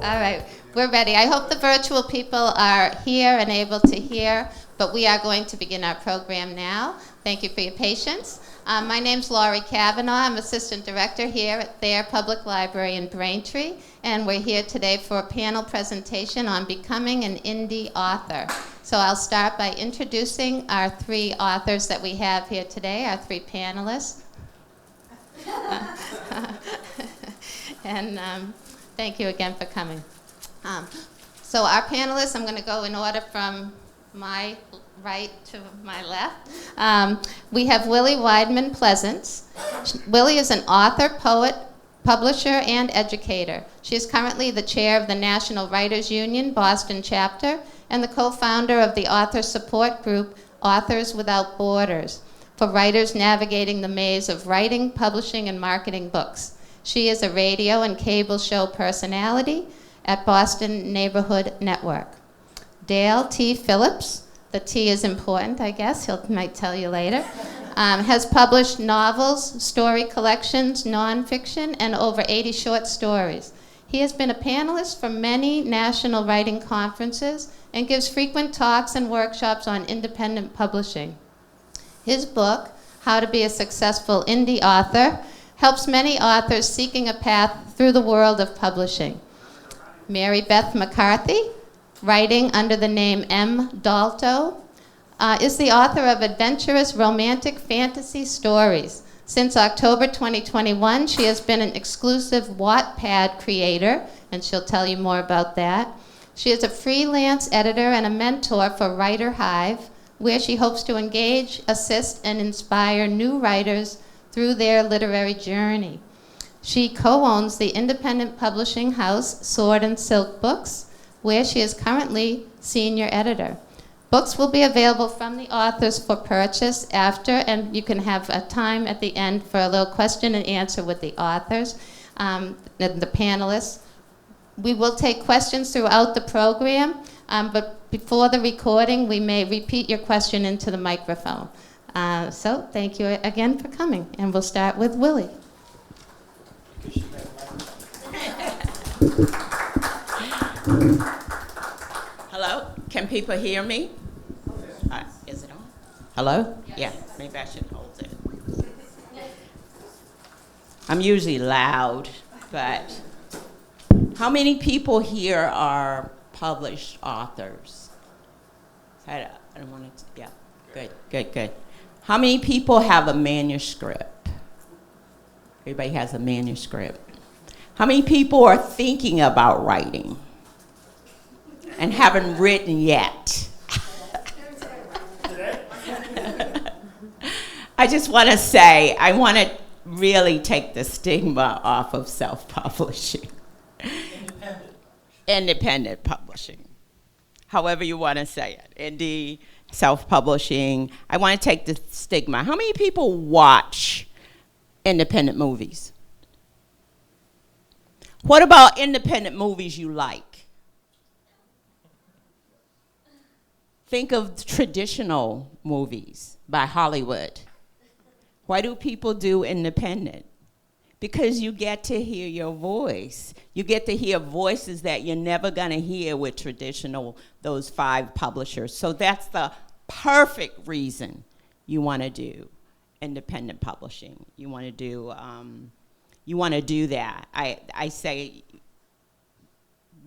All right, we're ready. I hope the virtual people are here and able to hear, but we are going to begin our program now. Thank you for your patience. My name's Laurie Kavanaugh. I'm Assistant Director here at Thayer Public Library in Braintree, and we're here today for a panel presentation on becoming an indie author. So I'll start by introducing our three authors that we have here today, our three panelists. And thank you again for coming. So our panelists, I'm going to go in order from my right to my left. We have Willie Weidman Pleasance. Willie is an author, poet, publisher, and educator. She is currently the chair of the National Writers Union Boston chapter and the co-founder of the author support group Authors Without Borders for writers navigating the maze of writing, publishing, and marketing books. She is a radio and cable show personality at Boston Neighborhood Network. Dale T. Phillips, the T is important, I guess, he might tell you later, has published novels, story collections, nonfiction, and over 80 short stories. He has been a panelist for many national writing conferences and gives frequent talks and workshops on independent publishing. His book, How to Be a Successful Indie Author, helps many authors seeking a path through the world of publishing. Mary Beth McCarthy, writing under the name M. Dalto, is the author of adventurous romantic fantasy stories. Since October 2021, she has been an exclusive Wattpad creator, and she'll tell you more about that. She is a freelance editor and a mentor for Writer Hive, where she hopes to engage, assist, and inspire new writers through their literary journey. She co-owns the independent publishing house Sword and Silk Books, where she is currently senior editor. Books will be available from the authors for purchase after, and you can have a time at the end for a little question and answer with the authors and the panelists. We will take questions throughout the program, but before the recording, we may repeat your question into the microphone. So thank you again for coming, and we'll start with Willie. Hello, can people hear me? Is it on? Hello? Yes. Yeah, maybe I should hold it. I'm usually loud, but how many people here are published authors? I don't want to, yeah, good. How many people have a manuscript? Everybody has a manuscript. How many people are thinking about writing and haven't written yet? I just want to say, I want to really take the stigma off of self-publishing. Independent publishing. However you want to say it. Indie, self-publishing. I want to take the stigma. How many people watch independent movies? What about independent movies you like? Think of traditional movies by Hollywood. Why do people do independent? Because you get to hear your voice. You get to hear voices that you're never going to hear with traditional, those 5 publishers. So that's the perfect reason you want to do independent publishing. You want to do that. I say,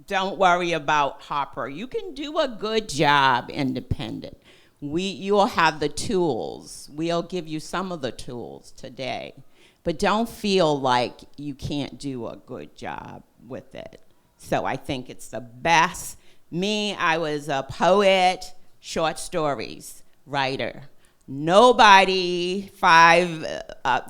don't worry about Harper. You can do a good job independent. You'll have the tools. We'll give you some of the tools today. But don't feel like you can't do a good job with it. So I think it's the best. Me, I was a poet, short stories, writer. Nobody,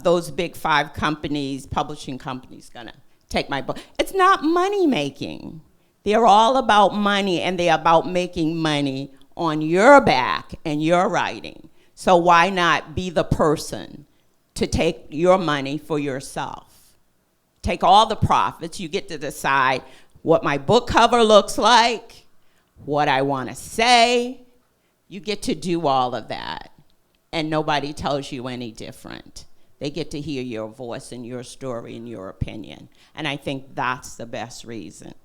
those big 5 companies, publishing companies, gonna take my book. It's not money making. They're all about money, and they're about making money on your back and your writing. So why not be the person to take your money for yourself? Take all the profits. You get to decide what my book cover looks like, what I want to say. You get to do all of that, and nobody tells you any different. They get to hear your voice and your story and your opinion, and I think that's the best reason.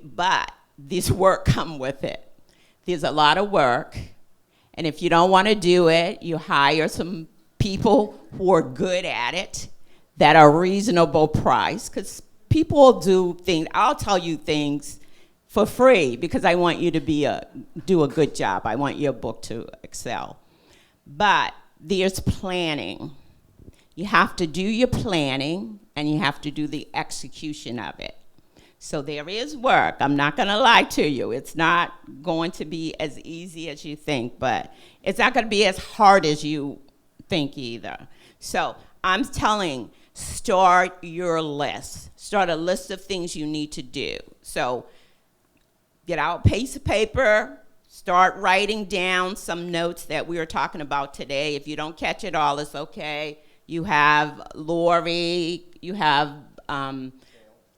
but this work come with it. There's a lot of work, and if you don't want to do it, you hire some people who are good at it, that are reasonable price, because people do things. I'll tell you things for free because I want you to do a good job. I want your book to excel. But there's planning. You have to do your planning, and you have to do the execution of it. So there is work. I'm not going to lie to you. It's not going to be as easy as you think, but it's not going to be as hard as you think either. So I'm telling, start your list. Start a list of things you need to do. So get out a piece of paper, start writing down some notes that we were talking about today. If you don't catch it all, it's okay. You have Lori, you have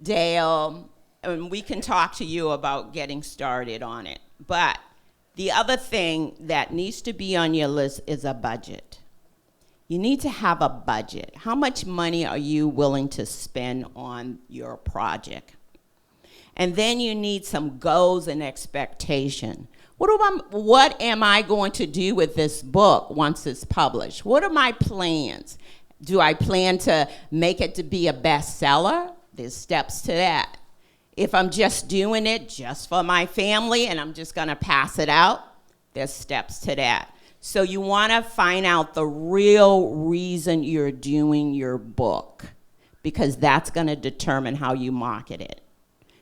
Dale, and we can talk to you about getting started on it. But the other thing that needs to be on your list is a budget. You need to have a budget. How much money are you willing to spend on your project? And then you need some goals and expectation. What am I going to do with this book once it's published? What are my plans? Do I plan to make it to be a bestseller? There's steps to that. If I'm just doing it just for my family and I'm just going to pass it out, there's steps to that. So you want to find out the real reason you're doing your book, because that's going to determine how you market it.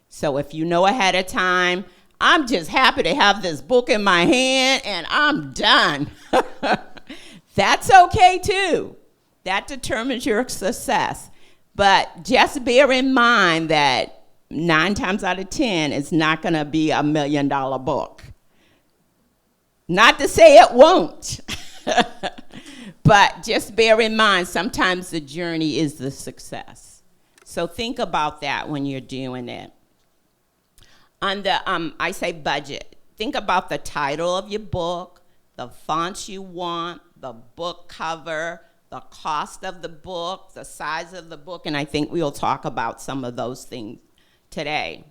So if you know ahead of time, I'm just happy to have this book in my hand and I'm done. That's okay too. That determines your success. But just bear in mind that 9 times out of 10, it's not going to be $1 million book. Not to say it won't, but just bear in mind, sometimes the journey is the success. So think about that when you're doing it. On the, I say budget. Think about the title of your book, the fonts you want, the book cover, the cost of the book, the size of the book, and I think we'll talk about some of those things today.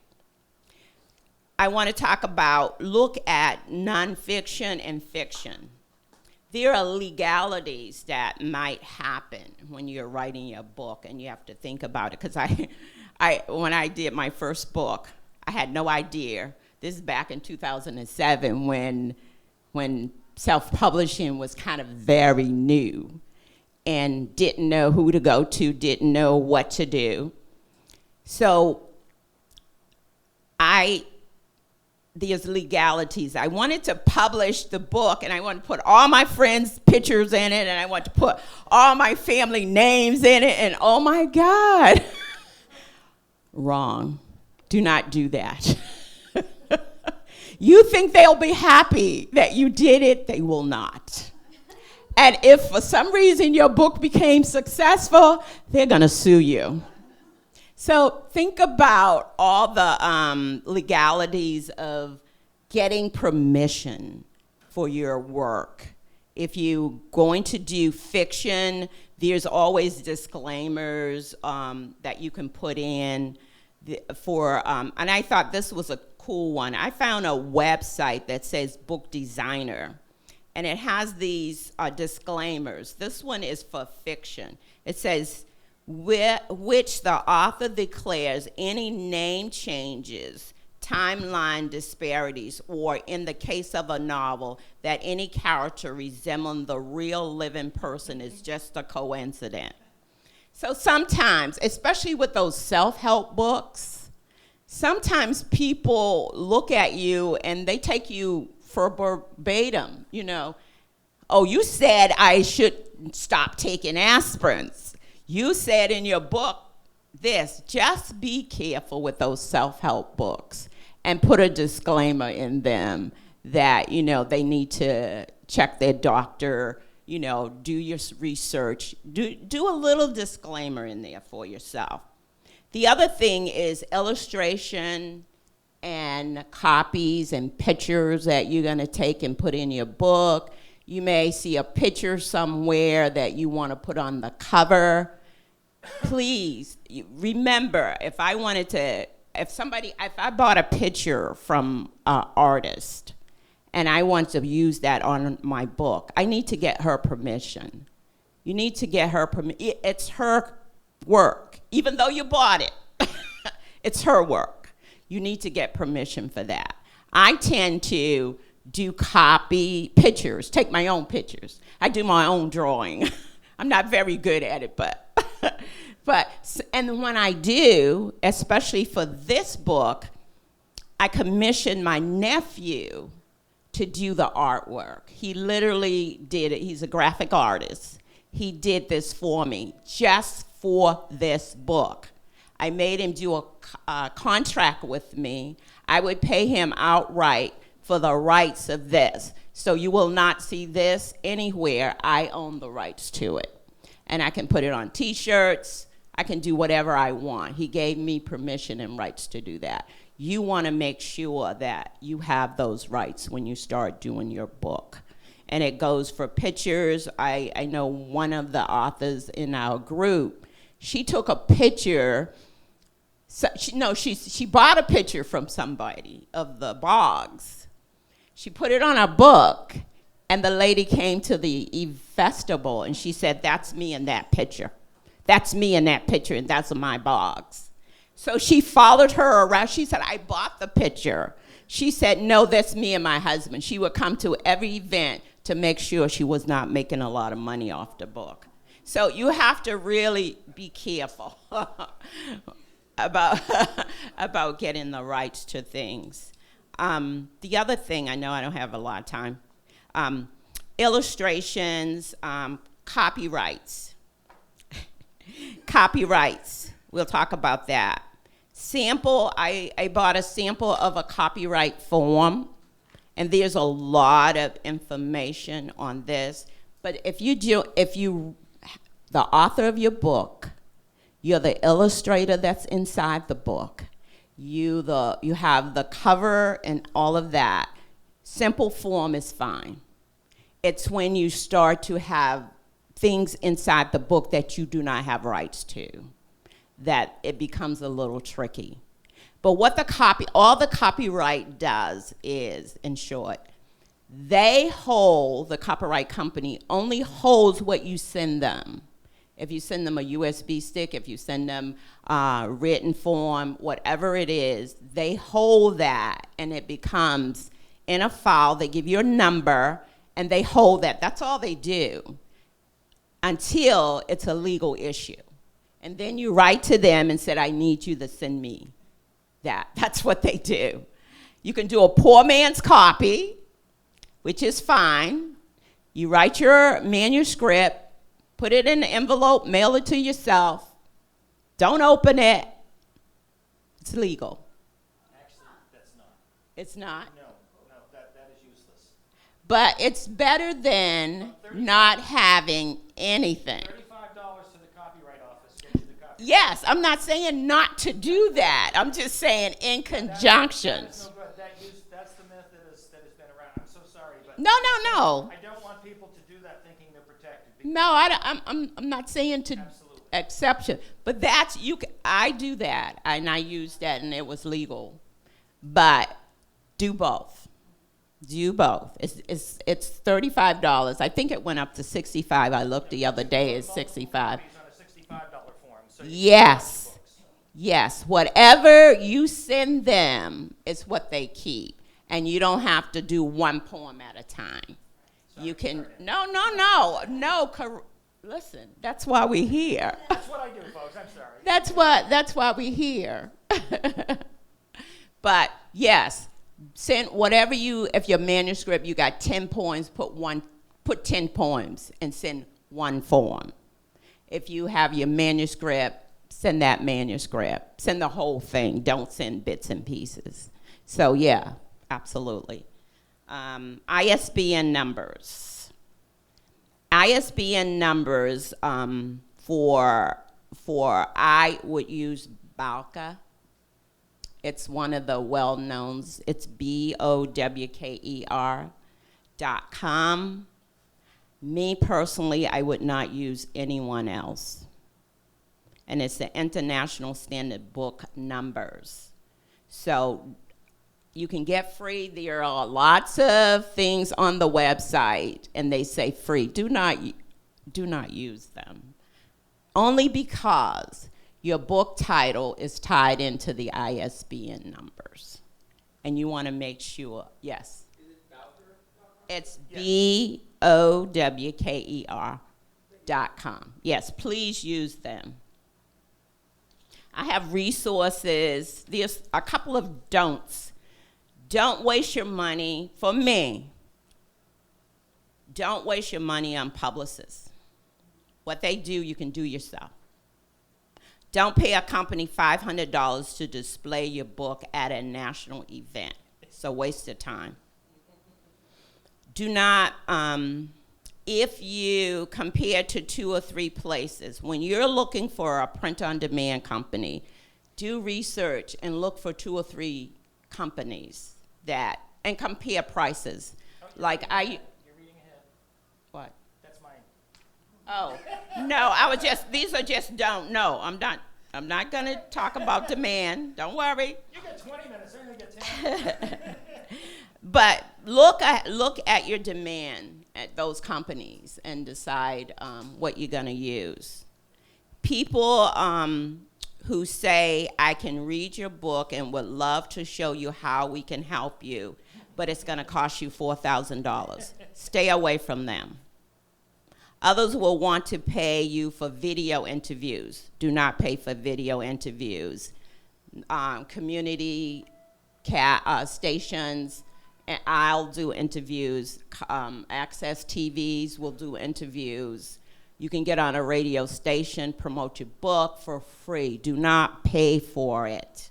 I want to talk about, look at nonfiction and fiction. There are legalities that might happen when you're writing your book, and you have to think about it. Because when I did my first book, I had no idea. This is back in 2007 when self-publishing was kind of very new, and didn't know who to go to, didn't know what to do. So there's legalities. I wanted to publish the book, and I wanted to put all my friends' pictures in it, and I wanted to put all my family names in it, and oh my God. Wrong. Do not do that. You think they'll be happy that you did it? They will not. And if for some reason your book became successful, they're going to sue you. So think about all the legalities of getting permission for your work. If you're going to do fiction, there's always disclaimers that you can put in and I thought this was a cool one. I found a website that says Book Designer, and it has these disclaimers. This one is for fiction. It says, which the author declares any name changes, timeline disparities, or in the case of a novel, that any character resembling the real living person is just a coincidence. So sometimes, especially with those self-help books, sometimes people look at you and they take you for verbatim, Oh, you said I should stop taking aspirins. You said in your book this. Just be careful with those self-help books and put a disclaimer in them that, they need to check their doctor, do your research. Do a little disclaimer in there for yourself. The other thing is illustration and copies and pictures that you're going to take and put in your book. You may see a picture somewhere that you want to put on the cover. Please remember, if I wanted to if I bought a picture from an artist and I want to use that on my book, I need to get her permission. You need to get her permission. It's her work, even though you bought it. It's her work. You need to get permission for that. I tend to do copy pictures, take my own pictures. I do my own drawing. I'm not very good at it, but and when I do, especially for this book, I commissioned my nephew to do the artwork. He literally did it. He's a graphic artist. He did this for me just for this book. I made him do a contract with me. I would pay him outright for the rights of this. So you will not see this anywhere. I own the rights to it. And I can put it on T-shirts. I can do whatever I want. He gave me permission and rights to do that. You want to make sure that you have those rights when you start doing your book. And it goes for pictures. I know one of the authors in our group, she took a picture. So she bought a picture from somebody of the bogs. She put it on a book, and the lady came to the festival, and she said, "That's me in that picture. That's me in that picture, and that's my bogs." So she followed her around. She said, "I bought the picture." She said, "No, that's me and my husband." She would come to every event to make sure she was not making a lot of money off the book. So you have to really be careful about getting the rights to things. The other thing, I know I don't have a lot of time, illustrations, copyrights. Copyrights, we'll talk about that. Sample, I bought a sample of a copyright form, and there's a lot of information on this. But if you, the author of your book, you're the illustrator that's inside the book, you have the cover and all of that, simple form is fine. It's when you start to have things inside the book that you do not have rights to that it becomes a little tricky. But what all the copyright does is, in short, the copyright company only holds what you send them. If you send them a USB stick, if you send them written form, whatever it is, they hold that, and it becomes in a file. They give you a number, and they hold that. That's all they do until it's a legal issue. And then you write to them and said, "I need you to send me that." That's what they do. You can do a poor man's copy, which is fine. You write your manuscript, put it in an envelope, mail it to yourself. Don't open it. It's legal. Actually, that's not. It's not? No, that is useless. But it's better than not having anything. $35 to the copyright office gets you the copyright. Yes, I'm not saying not to do that. I'm just saying in conjunction. That is no good. That's the myth that has been around. I'm so sorry, but No. I don't want people to do that thinking they're protected. No, I'm not saying to Absolutely. exception, but that's I do that, and I used that, and it was legal. But do both. Do both. It's $35. I think it went up to $65. I looked the other day. It's $65. On a $65 form. So Yes. Yes. Whatever you send them is what they keep, and you don't have to do one poem at a time. You can no. Listen, that's why we're here. That's what I do, folks. I'm sorry. That's why we're here. But yes, send whatever if your manuscript, you got 10 poems, put 10 poems and send one form. If you have your manuscript, send that manuscript. Send the whole thing. Don't send bits and pieces. So yeah, absolutely. ISBN numbers. ISBN numbers I would use Bowker. It's one of the well-knowns. It's BOWKER.com. Me personally, I would not use anyone else. And it's the International Standard Book numbers. So you can get free. There are lots of things on the website, and they say free. Do not use them. Only because your book title is tied into the ISBN numbers. And you want to make sure, yes. Is it Bowker? It's Yes. BOWKER.com. Yes, please use them. I have resources. There's a couple of don'ts. Don't waste your money, for me, don't waste your money on publicists. What they do, you can do yourself. Don't pay a company $500 to display your book at a national event. It's a waste of time. Do not, if you compare to 2 or 3 places, when you're looking for a print-on-demand company, do research and look for 2 or 3 companies and compare prices. You're Like reading ahead. You're reading ahead. What? That's mine. Oh, no, these are just no, I'm not gonna talk about demand, don't worry. You get 20 minutes, they're gonna get 10 minutes. But look at your demand at those companies and decide what you're gonna use. People who say, I can read your book and would love to show you how we can help you, but it's gonna cost you $4,000. Stay away from them. Others will want to pay you for video interviews. Do not pay for video interviews. Community stations, and I'll do interviews. Access TVs will do interviews. You can get on a radio station, promote your book for free. Do not pay for it.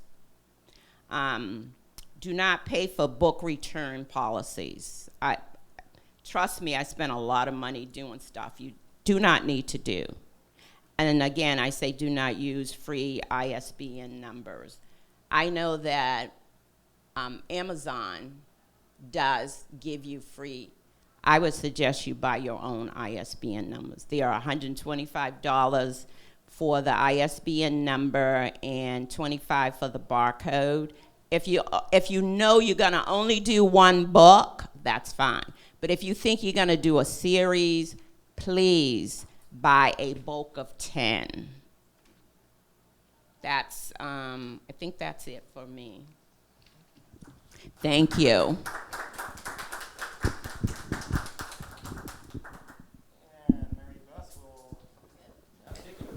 Do not pay for book return policies. Trust me, I spent a lot of money doing stuff you do not need to do. And then again, I say do not use free ISBN numbers. I know that Amazon does give you free. I would suggest you buy your own ISBN numbers. They are $125 for the ISBN number and $25 for the barcode. If you know you're gonna only do one book, that's fine. But if you think you're gonna do a series, please buy a bulk of 10. That's, I think that's it for me. Thank you. And Mary Beth will take it.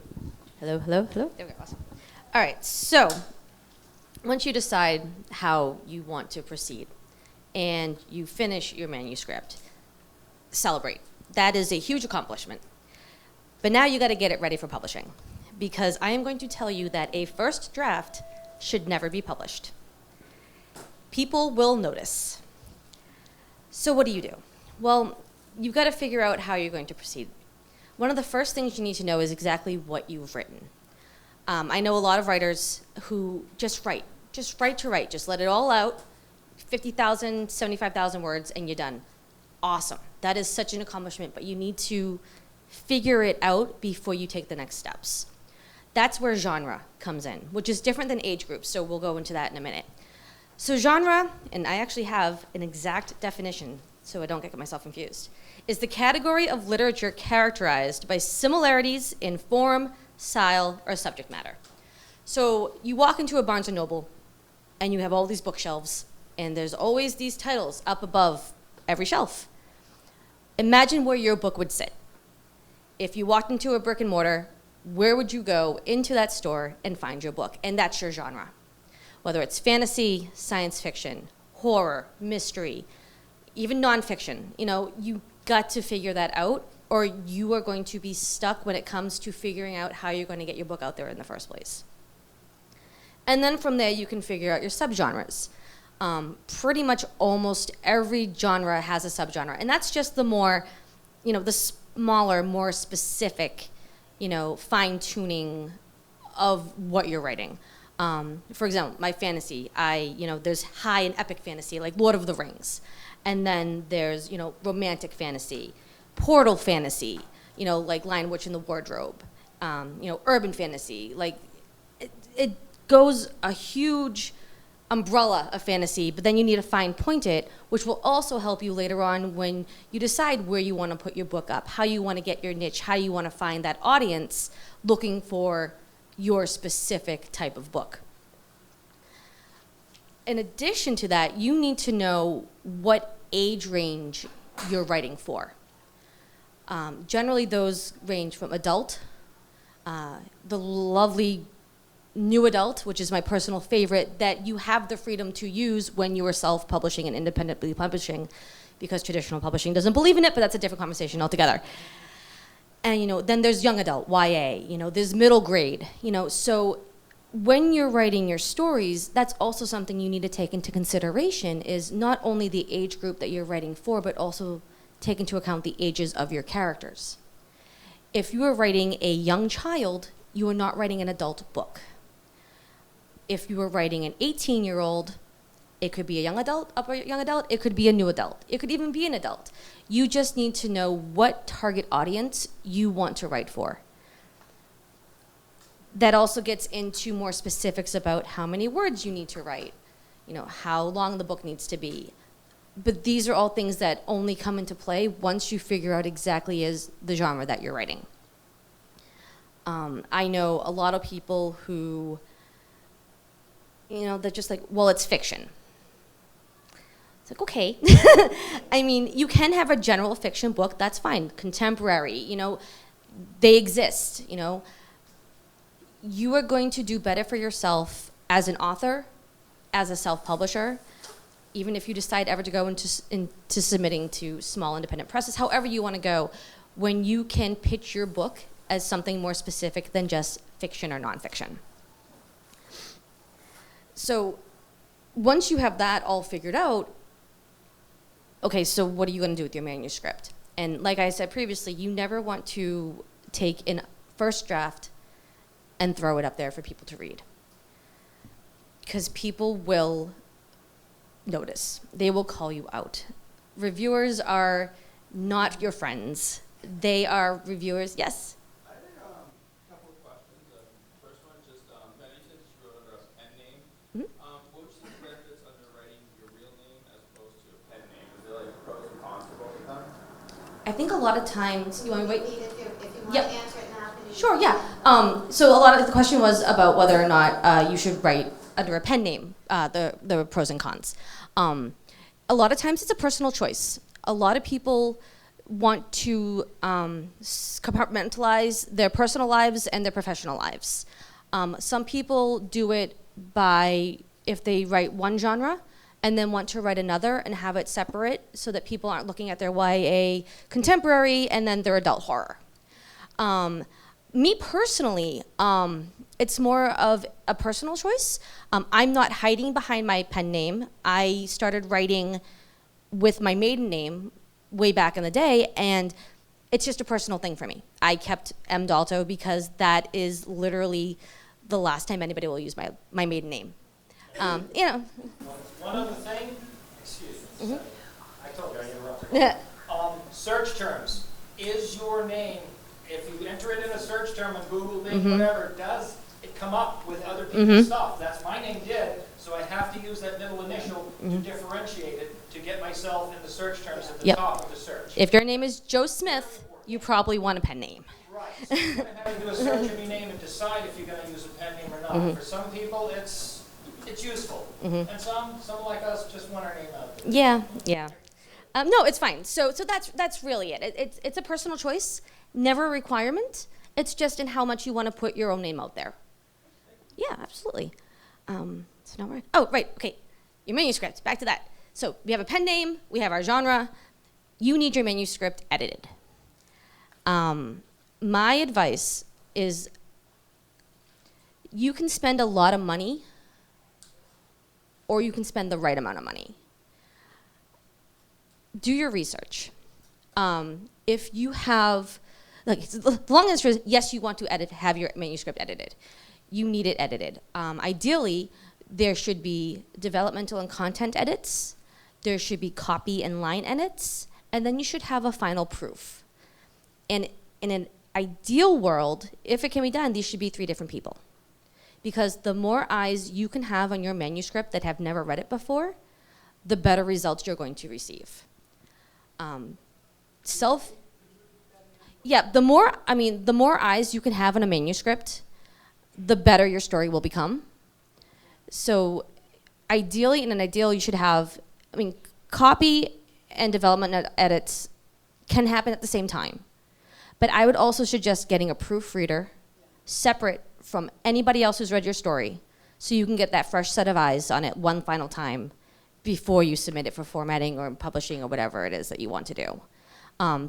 Hello, hello, hello. There we go. Awesome. All right. So once you decide how you want to proceed and you finish your manuscript, celebrate. That is a huge accomplishment. But now you got to get it ready for publishing, because I am going to tell you that a first draft should never be published. People will notice. So what do? Well, you've got to figure out how you're going to proceed. One of the first things you need to know is exactly what you've written. I know a lot of writers who just write to write, just let it all out, 50,000, 75,000 words, and you're done. Awesome. That is such an accomplishment, but you need to figure it out before you take the next steps. That's where genre comes in, which is different than age groups, so we'll go into that in a minute. So genre, and I actually have an exact definition so I don't get myself confused, is the category of literature characterized by similarities in form, style, or subject matter. So you walk into a Barnes & Noble and you have all these bookshelves, and there's always these titles up above every shelf. Imagine where your book would sit. If you walked into a brick and mortar, where would you go into that store and find your book? And that's your genre. Whether it's fantasy, science fiction, horror, mystery, even nonfiction, you got to figure that out, or you are going to be stuck when it comes to figuring out how you're going to get your book out there in the first place. And then from there, you can figure out your subgenres. Pretty much almost every genre has a subgenre, and that's just the more, the smaller, more specific, fine-tuning of what you're writing. For example, my fantasy, there's high and epic fantasy, like Lord of the Rings. And then there's, romantic fantasy, portal fantasy, like Lion, Witch, and the Wardrobe, urban fantasy. Like, it goes a huge umbrella of fantasy, but then you need to fine point it, which will also help you later on when you decide where you want to put your book up, how you want to get your niche, how you want to find that audience looking for your specific type of book. In addition to that, you need to know what age range you're writing for. Generally, those range from adult, the lovely new adult, which is my personal favorite, that you have the freedom to use when you are self-publishing and independently publishing, because traditional publishing doesn't believe in it, but that's a different conversation altogether. And then there's young adult, YA, there's middle grade, so when you're writing your stories, that's also something you need to take into consideration, is not only the age group that you're writing for, but also take into account the ages of your characters. If you are writing a young child, you are not writing an adult book. If you are writing an 18-year-old, it could be a young adult, upper young adult, it could be a new adult, it could even be an adult. You just need to know what target audience you want to write for. That also gets into more specifics about how many words you need to write, how long the book needs to be. But these are all things that only come into play once you figure out exactly is the genre that you're writing. I know a lot of people who, they're just like, well, it's fiction. It's like, okay. I mean, you can have a general fiction book, that's fine. Contemporary, they exist, You are going to do better for yourself as an author, as a self-publisher, even if you decide ever to go into submitting to small independent presses, however you want to go, when you can pitch your book as something more specific than just fiction or nonfiction. So once you have that all figured out, okay, so what are you going to do with your manuscript? And like I said previously, you never want to take a first draft and throw it up there for people to read, because people will notice. They will call you out. Reviewers are not your friends. They are reviewers. Yes? I had a couple of questions. First one, just Betty, since you wrote under a pen name, what would you say the benefits under writing your real name as opposed to a pen name? Is there like pros and cons to both of them? I think a lot of times, you want to wait? If you want Yep. to answer it now, can you? Sure, yeah. So a lot of the question was about whether or not you should write under a pen name, the pros and cons. A lot of times it's a personal choice. A lot of people want to compartmentalize their personal lives and their professional lives. Some people do it by, if they write one genre and then want to write another and have it separate so that people aren't looking at their YA contemporary and then their adult horror. Me personally, it's more of a personal choice. I'm not hiding behind my pen name. I started writing with my maiden name way back in the day, and it's just a personal thing for me. I kept M. Dalto because that is literally the last time anybody will use my maiden name. One other thing, excuse me, I told you I interrupted. Search terms. Is your name, if you enter it in a search term on Google, Bing, whatever, does it come up with other people's stuff? That's my name did, so I have to use that middle initial to differentiate it, to get myself in the search terms at the top of the search. If your name is Joe Smith, you probably want a pen name. Right. So you're going to have to do a search of your name and decide if you're going to use a pen name or not. For some people, it's useful. And some like us just want our name out there. Yeah. No, it's fine. So that's really it. It's a personal choice, never a requirement. It's just in how much you want to put your own name out there. Yeah, absolutely. So now okay. Your manuscript, back to that. So we have a pen name, we have our genre. You need your manuscript edited. My advice is you can spend a lot of money or you can spend the right amount of money. Do your research. If you have, the long answer is yes, you want to have your manuscript edited. You need it edited. Ideally, there should be developmental and content edits. There should be copy and line edits. And then you should have a final proof. And in an ideal world, if it can be done, these should be 3 different people. because the more eyes you can have on your manuscript that have never read it before, the better results you're going to receive. The more eyes you can have on a manuscript, the better your story will become. So ideally, in an ideal, you should have, copy and development edits can happen at the same time. But I would also suggest getting a proofreader separate from anybody else who's read your story, so you can get that fresh set of eyes on it one final time before you submit it for formatting or publishing or whatever it is that you want to do.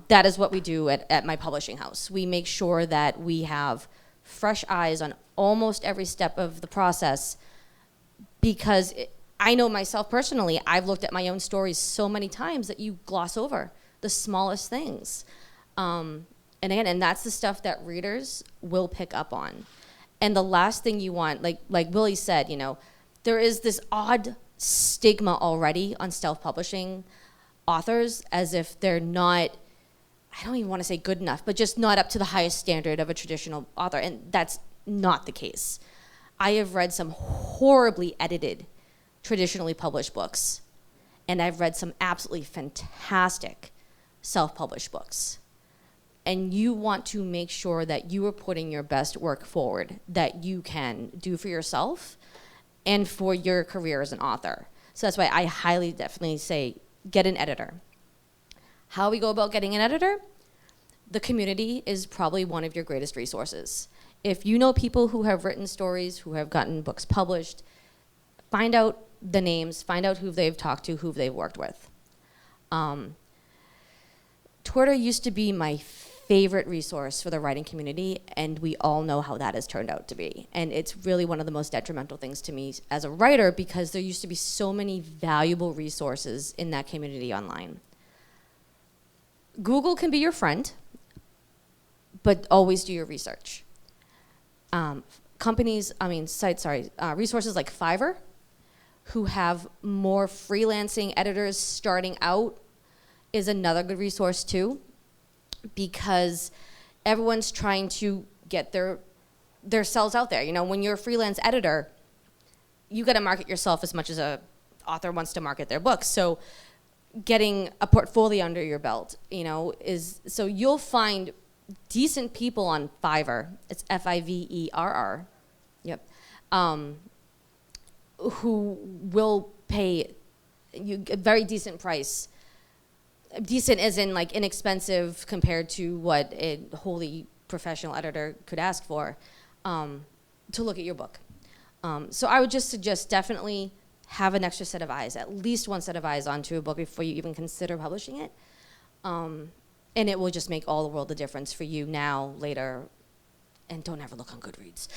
That is what we do at my publishing house. We make sure that we have fresh eyes on almost every step of the process, because I know myself personally, I've looked at my own stories so many times that you gloss over the smallest things. And that's the stuff that readers will pick up on. And the last thing you want, like Willie said, there is this odd stigma already on self-publishing authors, as if they're not, I don't even want to say good enough, but just not up to the highest standard of a traditional author. And that's not the case. I have read some horribly edited, traditionally published books, and I've read some absolutely fantastic self-published books. And you want to make sure that you are putting your best work forward that you can do for yourself and for your career as an author. So that's why I highly definitely say get an editor. How we go about getting an editor? The community is probably one of your greatest resources. If you know people who have written stories, who have gotten books published, find out the names, find out who they've talked to, who they've worked with. Twitter used to be my favorite resource for the writing community, and we all know how that has turned out to be. And it's really one of the most detrimental things to me as a writer, because there used to be so many valuable resources in that community online. Google can be your friend, but always do your research. Resources like Fiverr, who have more freelancing editors starting out, is another good resource too, because everyone's trying to get their selves out there. When you're a freelance editor, you got to market yourself as much as a author wants to market their books. So getting a portfolio under your belt, so you'll find decent people on Fiverr. It's Fiverr. Yep. Who will pay you a very decent price. Decent as in like inexpensive compared to what a wholly professional editor could ask for, to look at your book. So I would just suggest definitely have an extra set of eyes, at least one set of eyes onto a book before you even consider publishing it. And it will just make all the world of difference for you now, later, and don't ever look on Goodreads.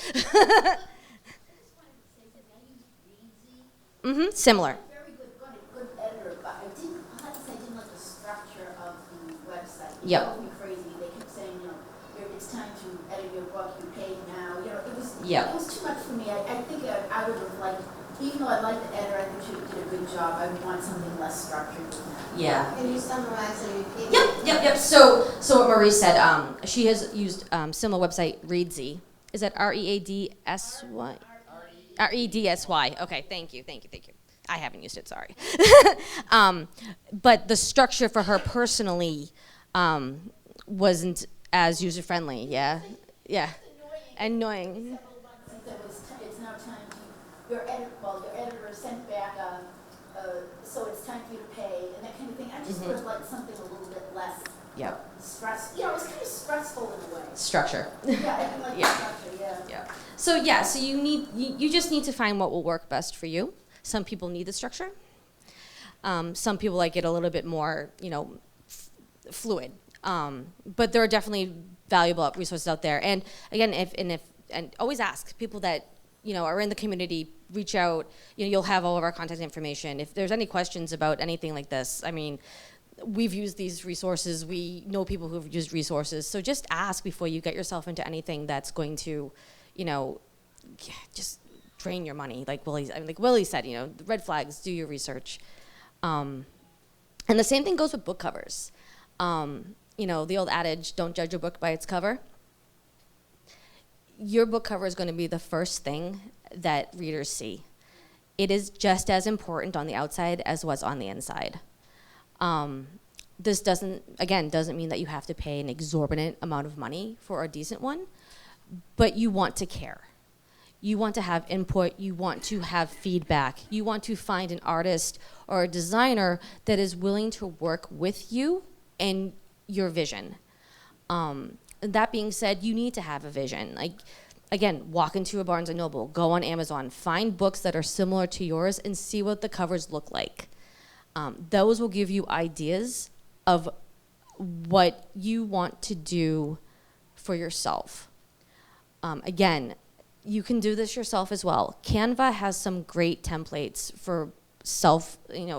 Similar. Very good editor, but I have to say I didn't like the structure of the website. It Yep. drove me crazy. They kept saying, it's time to edit your book, you pay now. Yep. It was too much for me. I think I would have liked, even though I like the editor, I think she did a good job. I would want something less structured than that. Yeah. Can you summarize and repeat? Yep. So what Marie said, she has used similar website Readsy. Is that Readsy? Redsy. Okay, thank you. I haven't used it, sorry. But the structure for her personally wasn't as user-friendly, yeah? Yeah. Annoying. It's now time to, your editor sent back so it's time for you to pay, and that kind of thing. I just would have liked something a little bit less Yep. stress. It's kind of stressful in a way. Structure. Yeah, I didn't like the structure, yeah. Yeah. So you just need to find what will work best for you. Some people need the structure. Some people like it a little bit more, fluid. But there are definitely valuable resources out there. And again, and always ask people that are in the community. Reach out. You'll have all of our contact information. If there's any questions about anything like this, we've used these resources. We know people who've used resources. So just ask before you get yourself into anything that's going to, just drain your money. Like Willie said, the red flags, do your research. And the same thing goes with book covers. The old adage, don't judge a book by its cover. your book cover is going to be the first thing that readers see. It is just as important on the outside as what's on the inside. This doesn't mean that you have to pay an exorbitant amount of money for a decent one, but you want to care. You want to have input, you want to have feedback, you want to find an artist or a designer that is willing to work with you and your vision. That being said, you need to have a vision. Like, again, walk into a Barnes & Noble, go on Amazon, find books that are similar to yours and see what the covers look like. Those will give you ideas of what you want to do for yourself. Again, you can do this yourself as well. Canva has some great templates for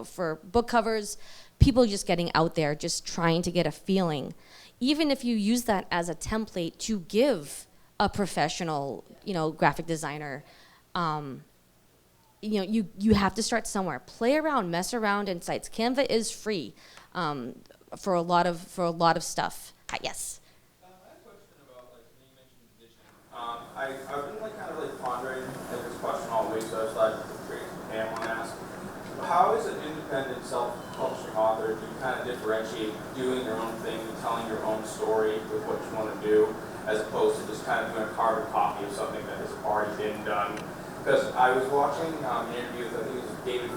for book covers, people just getting out there, just trying to get a feeling. Even if you use that as a template to give a professional, graphic designer, you have to start somewhere. Play around, mess around in sites. Canva is free for a lot of stuff. Yes. I have a question about when you mentioned vision. I've been kind of pondering this question all week, so I was curious if Pam want to ask. How is an independent self-publishing author do you kind of differentiate doing your own thing and telling your own story with what you want to do, as opposed to just kind of doing a carbon copy of something that has already been done? Because I was watching an interview with, I think it was David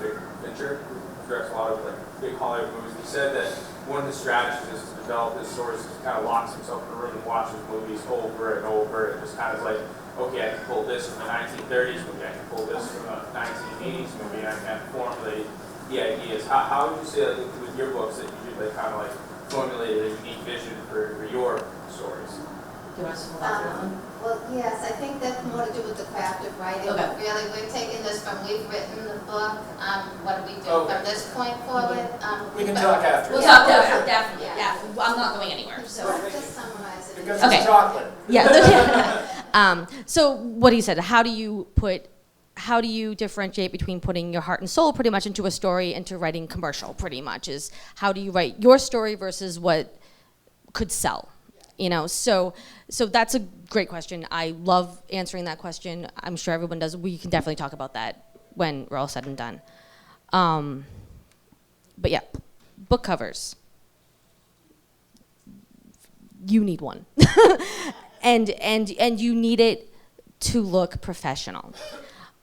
Fincher, who directs a lot of big Hollywood movies. He said that one of his strategies is to develop his stories, to kind of locks himself in a room and watches movies over and over, and just kind of okay, I can pull this from the 1930s movie, I can pull this from the 1980s movie, and I can formulate the ideas. How would you say with your books that you did kind of formulate a unique vision for your stories? Do you want to that one? Well, yes, I think that's more to do with the craft of writing. Okay. Really, we're taking this from, we've written the book, what do we do Okay. from this point forward? We can talk after. We'll Yeah. talk after, definitely. Yeah. Yeah, I'm not going anywhere. So just summarize it. Because Okay. it's chocolate. Yeah. So what he said, how do you differentiate between putting your heart and soul pretty much into a story and to writing commercial pretty much is how do you write your story versus what could sell? So that's a great question. I love answering that question. I'm sure everyone does. We can definitely talk about that when we're all said and done. But yeah, book covers. You need one. and you need it to look professional.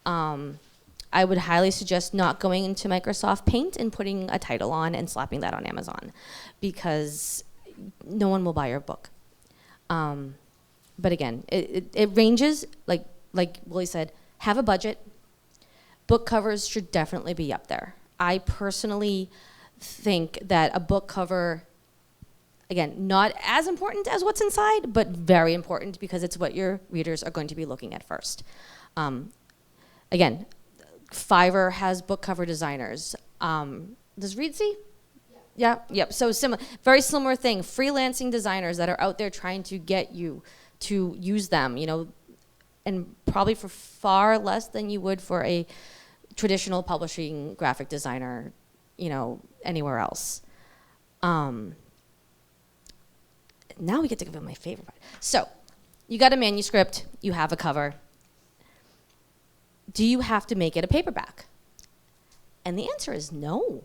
I would highly suggest not going into Microsoft Paint and putting a title on and slapping that on Amazon, because no one will buy your book. But again, it ranges, like Willie said, have a budget. Book covers should definitely be up there. I personally think that a book cover, again, not as important as what's inside, but very important because it's what your readers are going to be looking at first. Again, Fiverr has book cover designers. Does Reed see? Yeah, yep. So very similar thing. Freelancing designers that are out there trying to get you to use them, and probably for far less than you would for a traditional publishing graphic designer, anywhere else. Now we get to go to my favorite part. So, you got a manuscript, you have a cover. Do you have to make it a paperback? And the answer is no.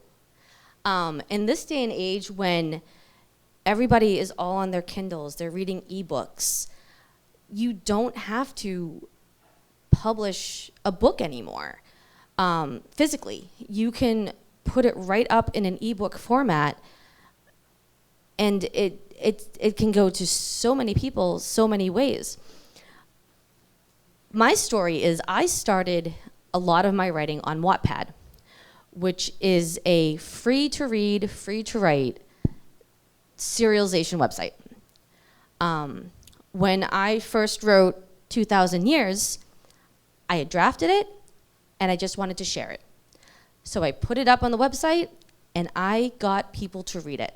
In this day and age when everybody is all on their Kindles, they're reading ebooks, you don't have to publish a book anymore physically. You can put it right up in an ebook format, and it can go to so many people so many ways. My story is I started a lot of my writing on Wattpad, which is a free-to-read, free-to-write serialization website. When I first wrote 2,000 Years, I had drafted it, and I just wanted to share it. So I put it up on the website, and I got people to read it.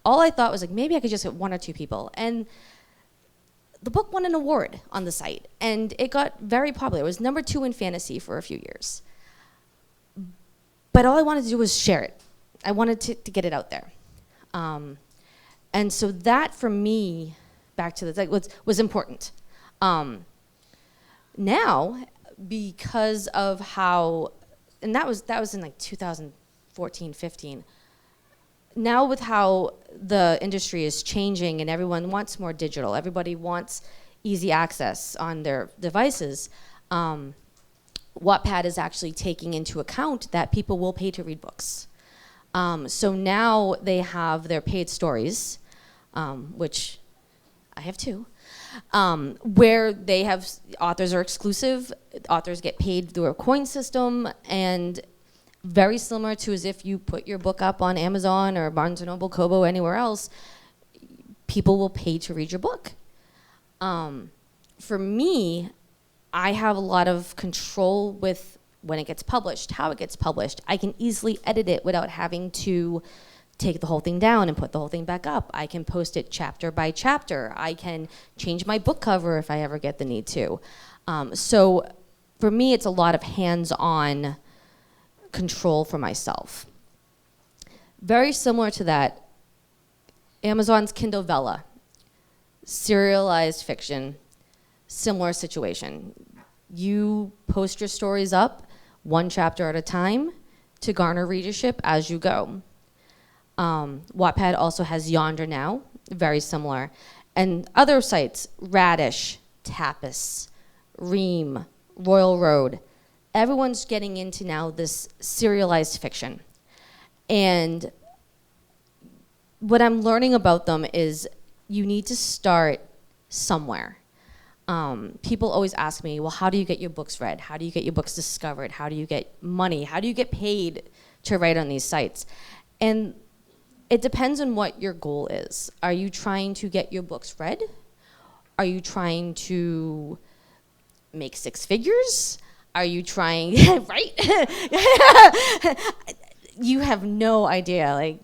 All I thought was maybe I could just get 1 or 2 people. And the book won an award on the site, and it got very popular. It was number 2 in fantasy for a few years. But all I wanted to do was share it. I wanted to get it out there. And so that, for me, back to the was important. Now, because of how, and that was in like 2014, 15. Now with how the industry is changing and everyone wants more digital, everybody wants easy access on their devices, Wattpad is actually taking into account that people will pay to read books. So now they have their paid stories, which I have too, where they have, authors are exclusive, authors get paid through a coin system, and very similar to as if you put your book up on Amazon or Barnes & Noble, Kobo, anywhere else, people will pay to read your book. For me, I have a lot of control with when it gets published, how it gets published. I can easily edit it without having to take the whole thing down and put the whole thing back up. I can post it chapter by chapter. I can change my book cover if I ever get the need to. So for me, it's a lot of hands-on control for myself. Very similar to that, Amazon's Kindle Vella, serialized fiction, similar situation. You post your stories up one chapter at a time to garner readership as you go. Wattpad also has Yonder now, very similar. And other sites, Radish, Tapas, Ream, Royal Road, everyone's getting into now this serialized fiction. And what I'm learning about them is you need to start somewhere. People always ask me, well, how do you get your books read? How do you get your books discovered? How do you get money? How do you get paid to write on these sites? And it depends on what your goal is. Are you trying to get your books read? Are you trying to make six figures? Are you trying, right? You have no idea. Like,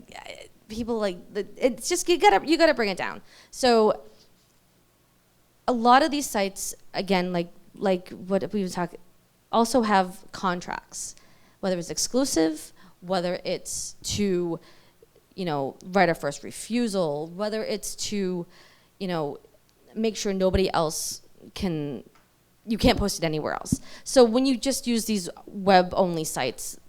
people like, it's just, you gotta bring it down. So a lot of these sites, again, like what we were talking, also have contracts, whether it's exclusive, whether it's to, right of first refusal, whether it's to, make sure nobody else you can't post it anywhere else. So when you just use these web-only sites,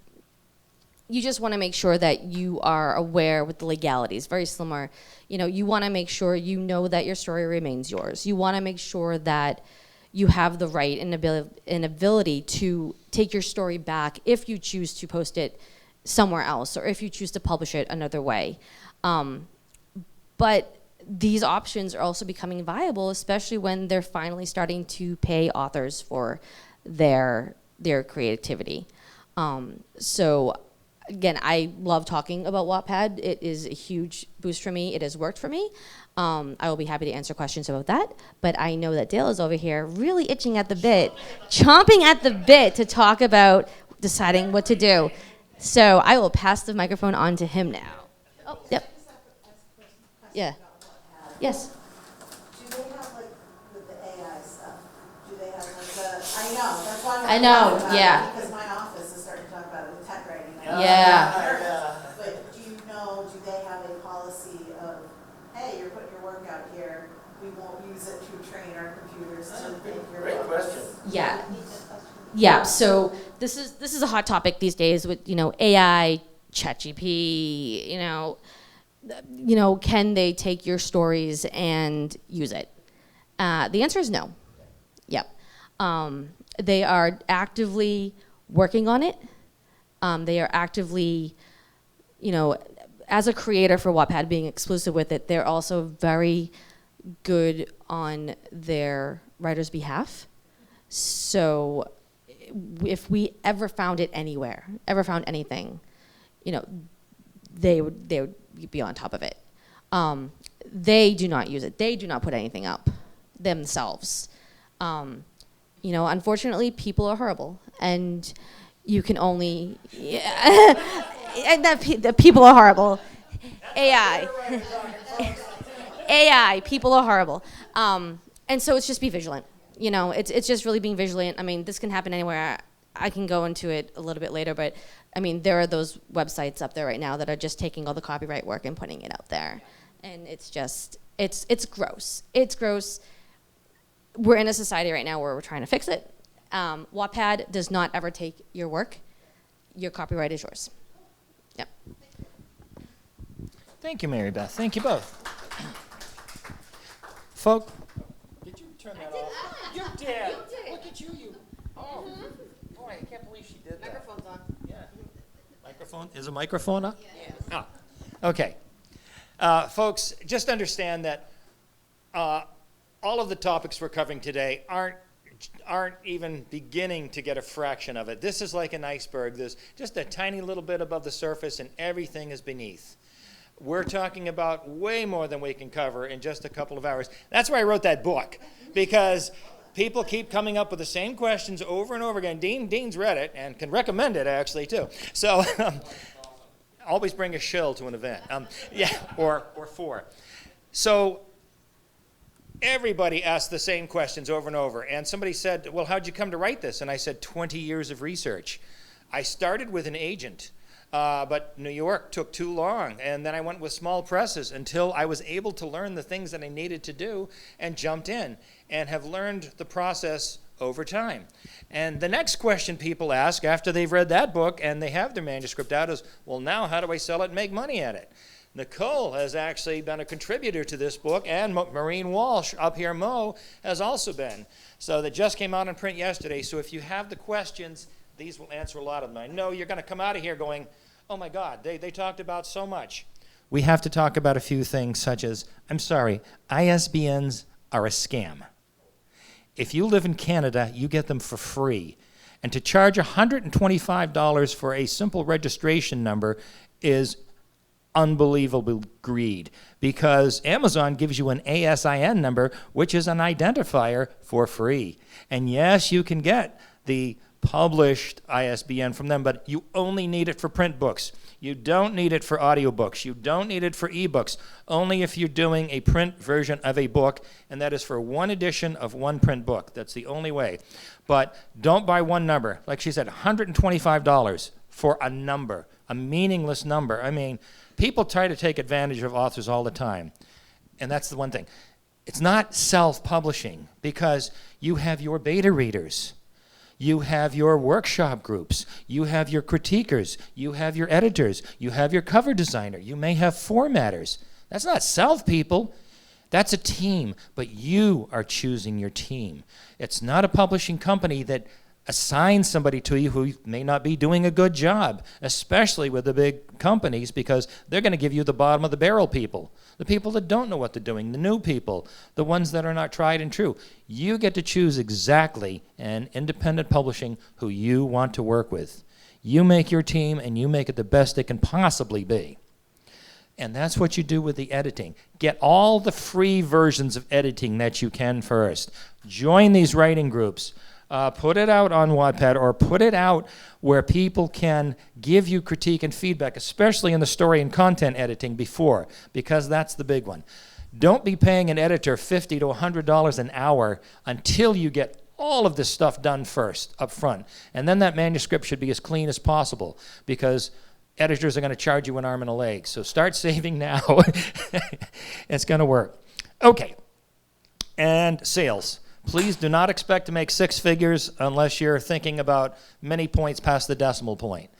you just want to make sure that you are aware with the legalities, very similar. You want to make sure you know that your story remains yours. You want to make sure that you have the right and ability to take your story back if you choose to post it somewhere else or if you choose to publish it another way. But these options are also becoming viable, especially when they're finally starting to pay authors for their creativity. So again, I love talking about Wattpad. It is a huge boost for me. It has worked for me. I will be happy to answer questions about that. But I know that Dale is over here really itching at the bit, chomping at the bit to talk about deciding what to do. So I will pass the microphone on to him now. Oh, yep. Yeah. Yes. Do they have, like, with the AI stuff, do they have, like, I know, that's why I I'm know, talking about yeah. it, because my office is starting to talk about it with tech writing. Yeah. But do you know, do they have a policy of, hey, you're putting your work out here, we won't use it to train our computers to make your Great books? question. Yeah. Yeah. So this is a hot topic these days with AI, ChatGPT. Can they take your stories and use it? The answer is no. Yep. They are actively working on it. They are actively, as a creator for Wattpad being exclusive with it, they're also very good on their writer's behalf. So if we ever found it anywhere, ever found anything, they would be on top of it. They do not use it. They do not put anything up themselves. Unfortunately, people are horrible, and you can only, and the people are horrible. AI, people are horrible. And so it's just be vigilant. It's just really being vigilant. I mean, this can happen anywhere. I can go into it a little bit later, but I mean, there are those websites up there right now that are just taking all the copyright work and putting it out there. And it's just, it's gross. It's gross. we're in a society right now where we're trying to fix it. Wattpad does not ever take your work. Your copyright is yours. Yep. Thank you, Mary Beth. Thank you both. Folk, did you turn that off? You did. Look at you. Oh, boy, I can't believe she did that. Microphone's on. Yeah. Microphone? Is a microphone up? Yes. Oh, okay. Folks, just understand that all of the topics we're covering today aren't even beginning to get a fraction of it. This is like an iceberg. There's just a tiny little bit above the surface, and everything is beneath. We're talking about way more than we can cover in just a couple of hours. That's why I wrote that book, because people keep coming up with the same questions over and over again. Dean's read it and can recommend it, actually, too. So always bring a shill to an event. Or four. So everybody asked the same questions over and over. And somebody said, well, how'd you come to write this? And I said, 20 years of research. I started with an agent, but New York took too long. And then I went with small presses until I was able to learn the things that I needed to do and jumped in and have learned the process over time. And the next question people ask after they've read that book and they have their manuscript out is, well, now how do I sell it and make money at it? Nicole has actually been a contributor to this book, and Maureen Walsh up here, Mo, has also been. So that just came out in print yesterday. So if you have the questions, these will answer a lot of them. I know you're going to come out of here going, oh my God, they talked about so much. We have to talk about a few things such as, I'm sorry, ISBNs are a scam. If you live in Canada, you get them for free. And to charge $125 for a simple registration number is unbelievable greed, because Amazon gives you an ASIN number, which is an identifier, for free. And yes, you can get the published ISBN from them, but you only need it for print books. You don't need it for audiobooks. You don't need it for ebooks, only if you're doing a print version of a book, and that is for one edition of one print book. That's the only way. But don't buy one number. Like she said, $125 for a number, a meaningless number. I mean, people try to take advantage of authors all the time, and that's the one thing. It's not self-publishing, because you have your beta readers. You have your workshop groups. You have your critiquers. You have your editors. You have your cover designer. You may have formatters. That's not self, people. That's a team, but you are choosing your team. It's not a publishing company that assigns somebody to you who may not be doing a good job, especially with the big companies, because they're going to give you the bottom of the barrel people, the people that don't know what they're doing, the new people, the ones that are not tried and true. You get to choose exactly an independent publishing who you want to work with. You make your team, and you make it the best it can possibly be. And that's what you do with the editing. Get all the free versions of editing that you can first. Join these writing groups. Put it out on Wattpad, or put it out where people can give you critique and feedback, especially in the story and content editing before, because that's the big one. Don't be paying an editor $50 to $100 an hour until you get all of this stuff done first, up front. And then that manuscript should be as clean as possible, because editors are going to charge you an arm and a leg. So start saving now. It's going to work. Okay. And sales. Please do not expect to make six figures unless you're thinking about many points past the decimal point.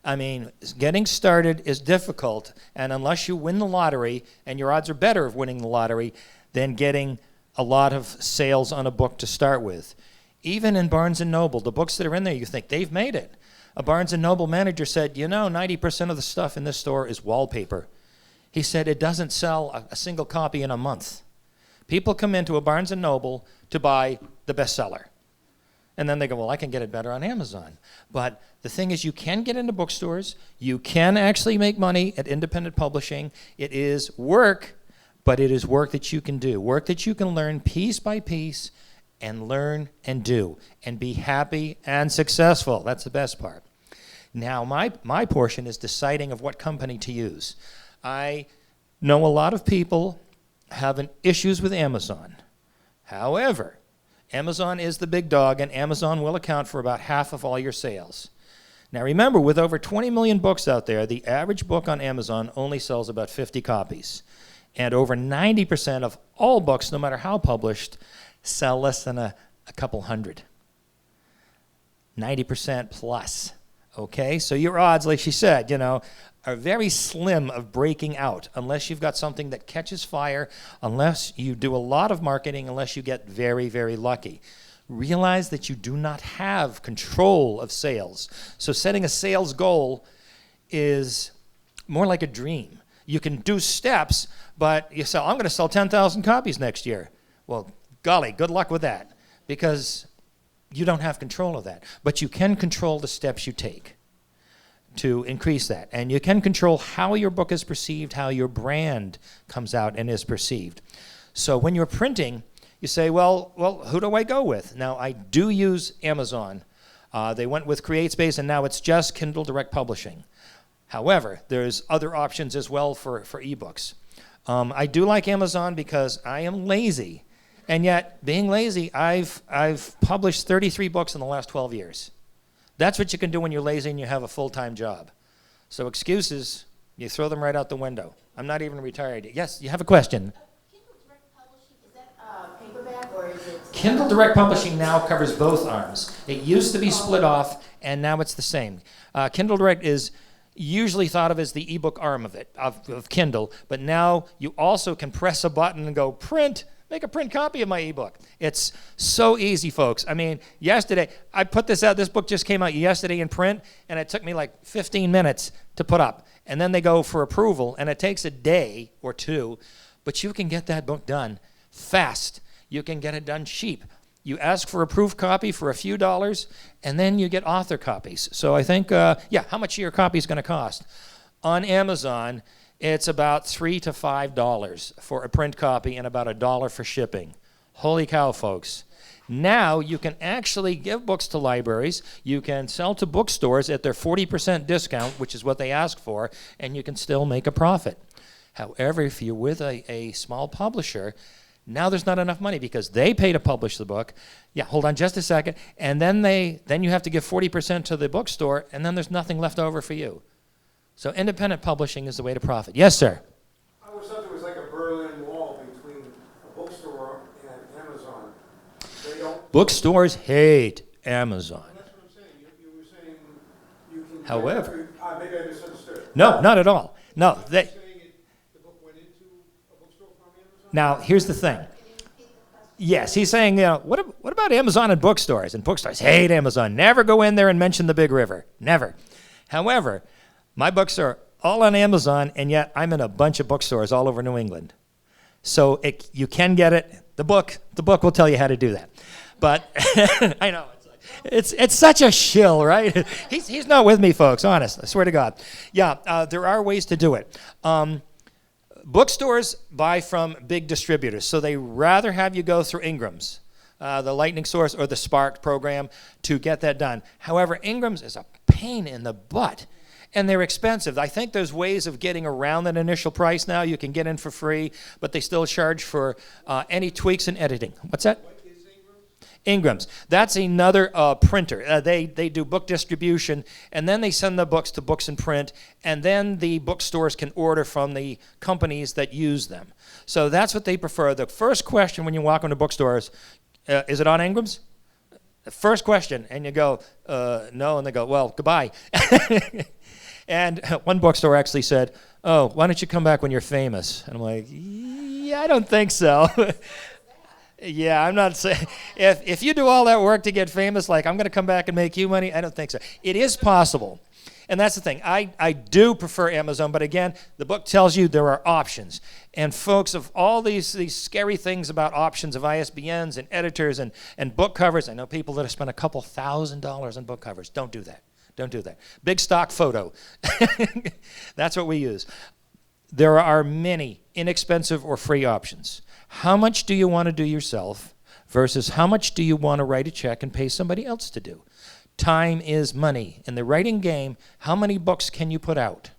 I mean, getting started is difficult, and unless you win the lottery, and your odds are better of winning the lottery than getting a lot of sales on a book to start with. Even in Barnes & Noble, the books that are in there, you think they've made it. A Barnes & Noble manager said, 90% of the stuff in this store is wallpaper. He said it doesn't sell a single copy in a month. People come into a Barnes & Noble to buy the bestseller. And then they go, well, I can get it better on Amazon. But the thing is, you can get into bookstores. You can actually make money at independent publishing. It is work, but it is work that you can do. Work that you can learn piece by piece and learn and do and be happy and successful. That's the best part. Now, my portion is deciding of what company to use. I know a lot of people having issues with Amazon. However, Amazon is the big dog, and Amazon will account for about half of all your sales. Now remember, with over 20 million books out there, the average book on Amazon only sells about 50 copies. And over 90% of all books, no matter how published, sell less than a couple hundred. 90% plus. Okay, so your odds, like she said, are very slim of breaking out unless you've got something that catches fire, unless you do a lot of marketing, unless you get very, very lucky. Realize that you do not have control of sales. So setting a sales goal is more like a dream. You can do steps, but you say, I'm going to sell 10,000 copies next year. Well, golly, good luck with that, because you don't have control of that. But you can control the steps you take to increase that. And you can control how your book is perceived, how your brand comes out and is perceived. So when you're printing, you say, well, who do I go with? Now, I do use Amazon. They went with CreateSpace, and now it's just Kindle Direct Publishing. However, there's other options as well for ebooks. I do like Amazon because I am lazy. And yet, being lazy, I've published 33 books in the last 12 years. That's what you can do when you're lazy and you have a full-time job. So excuses, you throw them right out the window. I'm not even retired yet. Yes, you have a question. Kindle Direct Publishing, is that paperback or is it? Kindle Direct Publishing now covers both arms. It used to be split off, and now it's the same. Kindle Direct is usually thought of as the ebook arm of Kindle, but now you also can press a button and go print. Make a print copy of my ebook. It's so easy, folks. I mean, yesterday, I put this out. This book just came out yesterday in print, and it took me like 15 minutes to put up. And then they go for approval, and it takes a day or two, but you can get that book done fast. You can get it done cheap. You ask for a proof copy for a few dollars, and then you get author copies. So I think, how much are your copies going to cost? On Amazon, it's about $3 to $5 for a print copy and about $1 for shipping. Holy cow, folks. Now you can actually give books to libraries. You can sell to bookstores at their 40% discount, which is what they ask for, and you can still make a profit. However, if you're with a small publisher, now there's not enough money because they pay to publish the book. Yeah, hold on just a second. And then you have to give 40% to the bookstore, and then there's nothing left over for you. So independent publishing is the way to profit. Yes, sir? I always thought there was like a Berlin Wall between a bookstore and Amazon. They don't. Bookstores hate Amazon. That's what I'm saying. You were saying you can. However. Maybe I misunderstood. No, not at all. No. You're saying the book went into a bookstore from Amazon? Now, here's the thing. Yes, he's saying, what about Amazon and bookstores? And bookstores hate Amazon. Never go in there and mention the Big River. Never. However, my books are all on Amazon, and yet I'm in a bunch of bookstores all over New England. So you can get it. The book will tell you how to do that. But I know it's such a shill, right? He's not with me, folks. Honest, I swear to God. Yeah, there are ways to do it. Bookstores buy from big distributors, so they rather have you go through Ingram's, the Lightning Source, or the Spark program to get that done. However, Ingram's is a pain in the butt. And they're expensive. I think there's ways of getting around that initial price now. You can get in for free, but they still charge for any tweaks in editing. What's that? What is Ingram's? Ingram's. That's another printer. They do book distribution, and then they send the books to Books and Print, and then the bookstores can order from the companies that use them. So that's what they prefer. The first question when you walk into bookstores, is it on Ingram's? The first question, and you go, no, and they go, well, goodbye. And one bookstore actually said, oh, why don't you come back when you're famous? And I'm like, yeah, I don't think so. Yeah, I'm not saying, if you do all that work to get famous, like I'm going to come back and make you money, I don't think so. It is possible. And that's the thing. I do prefer Amazon, but again, the book tells you there are options. And folks, of all these scary things about options of ISBNs and editors and book covers, I know people that have spent a couple $1,000s on book covers. Don't do that. Don't do that. Big stock photo. That's what we use. There are many inexpensive or free options. How much do you want to do yourself versus how much do you want to write a check and pay somebody else to do? Time is money. In the writing game, how many books can you put out?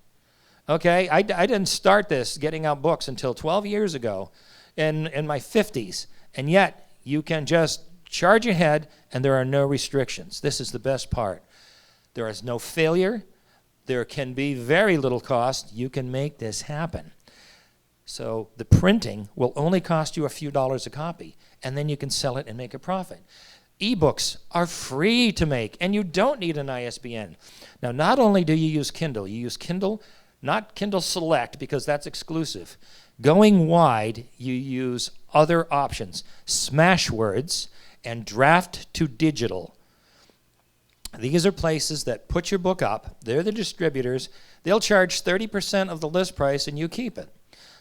Okay, I didn't start this getting out books until 12 years ago in my 50s. And yet, you can just charge ahead and there are no restrictions. This is the best part. There is no failure. There can be very little cost. You can make this happen. So the printing will only cost you a few dollars a copy, and then you can sell it and make a profit. Ebooks are free to make, and you don't need an ISBN. Now, not only do you use Kindle, not Kindle Select, because that's exclusive. Going wide, you use other options, Smashwords and Draft to Digital. These are places that put your book up. They're the distributors. They'll charge 30% of the list price, and you keep it.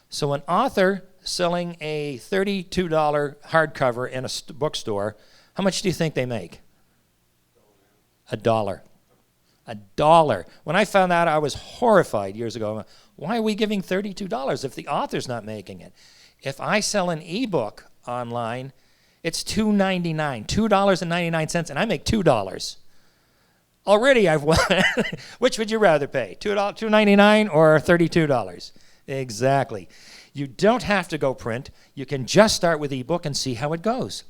So an author selling a $32 hardcover in a bookstore, how much do you think they make? $1. $1. When I found out, I was horrified years ago. Why are we giving $32 if the author's not making it? If I sell an ebook online, it's $2.99, $2.99, and I make $2. Already I've won. Which would you rather pay, $2.99 or $32? Exactly. You don't have to go print. You can just start with ebook and see how it goes.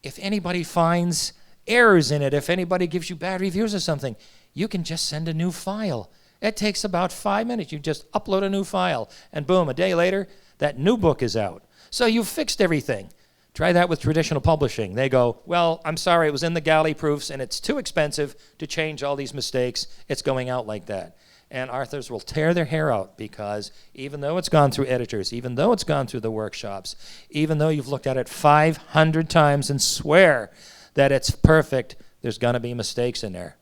If anybody finds errors in it, if anybody gives you bad reviews or something, you can just send a new file. It takes about 5 minutes. You just upload a new file, and boom, a day later, that new book is out. So you've fixed everything. Try that with traditional publishing. They go, well, I'm sorry, it was in the galley proofs, and it's too expensive to change all these mistakes. It's going out like that. And authors will tear their hair out because even though it's gone through editors, even though it's gone through the workshops, even though you've looked at it 500 times and swear that it's perfect, there's going to be mistakes in there.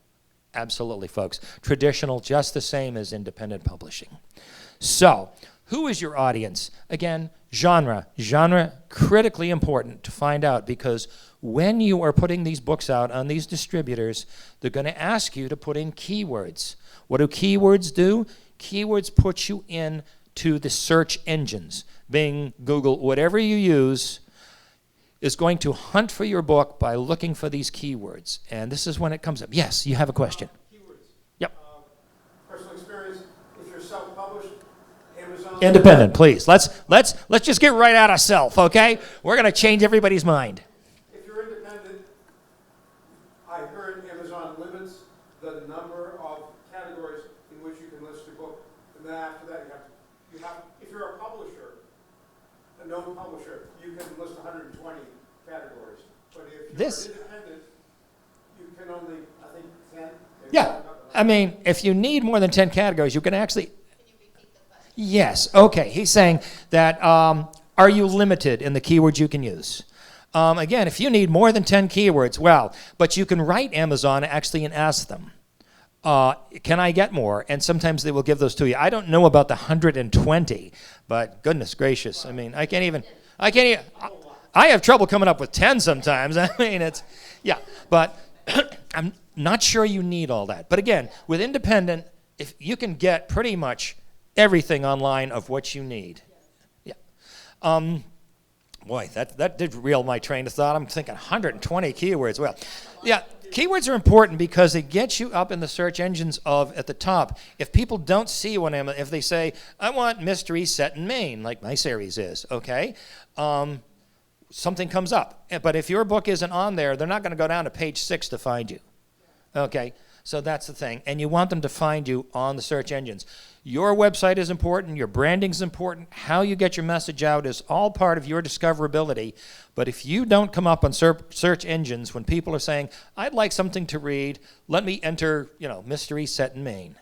Absolutely, folks. Traditional, just the same as independent publishing. So, who is your audience? Again, genre. Genre, critically important to find out, because when you are putting these books out on these distributors, they're going to ask you to put in keywords. What do keywords do? Keywords put you into the search engines. Bing, Google, whatever you use is going to hunt for your book by looking for these keywords. And this is when it comes up. Yes, you have a question. Keywords. Yep. Personal experience, if you're self-published, Amazon. Independent, please. Let's just get right out of self, okay? We're going to change everybody's mind. If you're independent, I heard Amazon limits the number of categories in which you can list your book. And then after that, if you're a publisher, a known publisher, you can list 120 categories. But if you're independent, you can only, I think, 10. Yeah. I mean, if you need more than 10 categories, you can actually... Yes, okay. He's saying that, are you limited in the keywords you can use? Again, if you need more than 10 keywords, well, but you can write Amazon actually and ask them, can I get more? And sometimes they will give those to you. I don't know about the 120, but goodness gracious. I mean, I have trouble coming up with 10 sometimes. I mean, yeah, but I'm not sure you need all that. But again, with independent, if you can get pretty much everything online of what you need. Yeah. Boy, that did reel my train of thought. I'm thinking 120 keywords. Well, yeah, keywords are important because they get you up in the search engines at the top. If people don't see one, if they say, I want mystery set in Maine, like my series is, okay, something comes up. But if your book isn't on there, they're not going to go down to page 6 to find you. Okay, so that's the thing. And you want them to find you on the search engines. Your website is important, your branding is important, how you get your message out is all part of your discoverability. But if you don't come up on search engines when people are saying, I'd like something to read, let me enter, mystery set in Maine.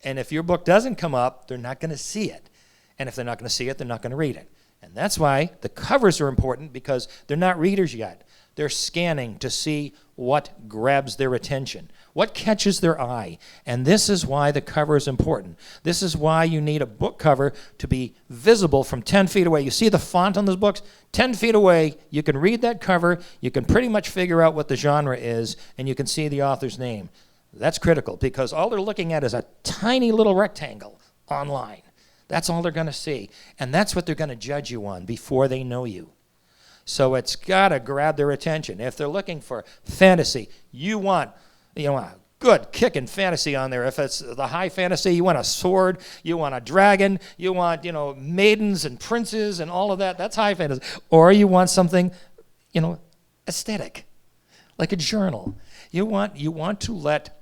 And if your book doesn't come up, they're not going to see it. And if they're not going to see it, they're not going to read it. And that's why the covers are important, because they're not readers yet. They're scanning to see what grabs their attention, what catches their eye. And this is why the cover is important. This is why you need a book cover to be visible from 10 feet away. You see the font on those books? 10 feet away, you can read that cover, you can pretty much figure out what the genre is, and you can see the author's name. That's critical, because all they're looking at is a tiny little rectangle online. That's all they're going to see. And that's what they're going to judge you on before they know you. So it's got to grab their attention. If they're looking for fantasy, you want a good kicking fantasy on there. If it's the high fantasy, you want a sword, you want a dragon, you want, maidens and princes and all of that. That's high fantasy. Or you want something, aesthetic, like a journal. You want to let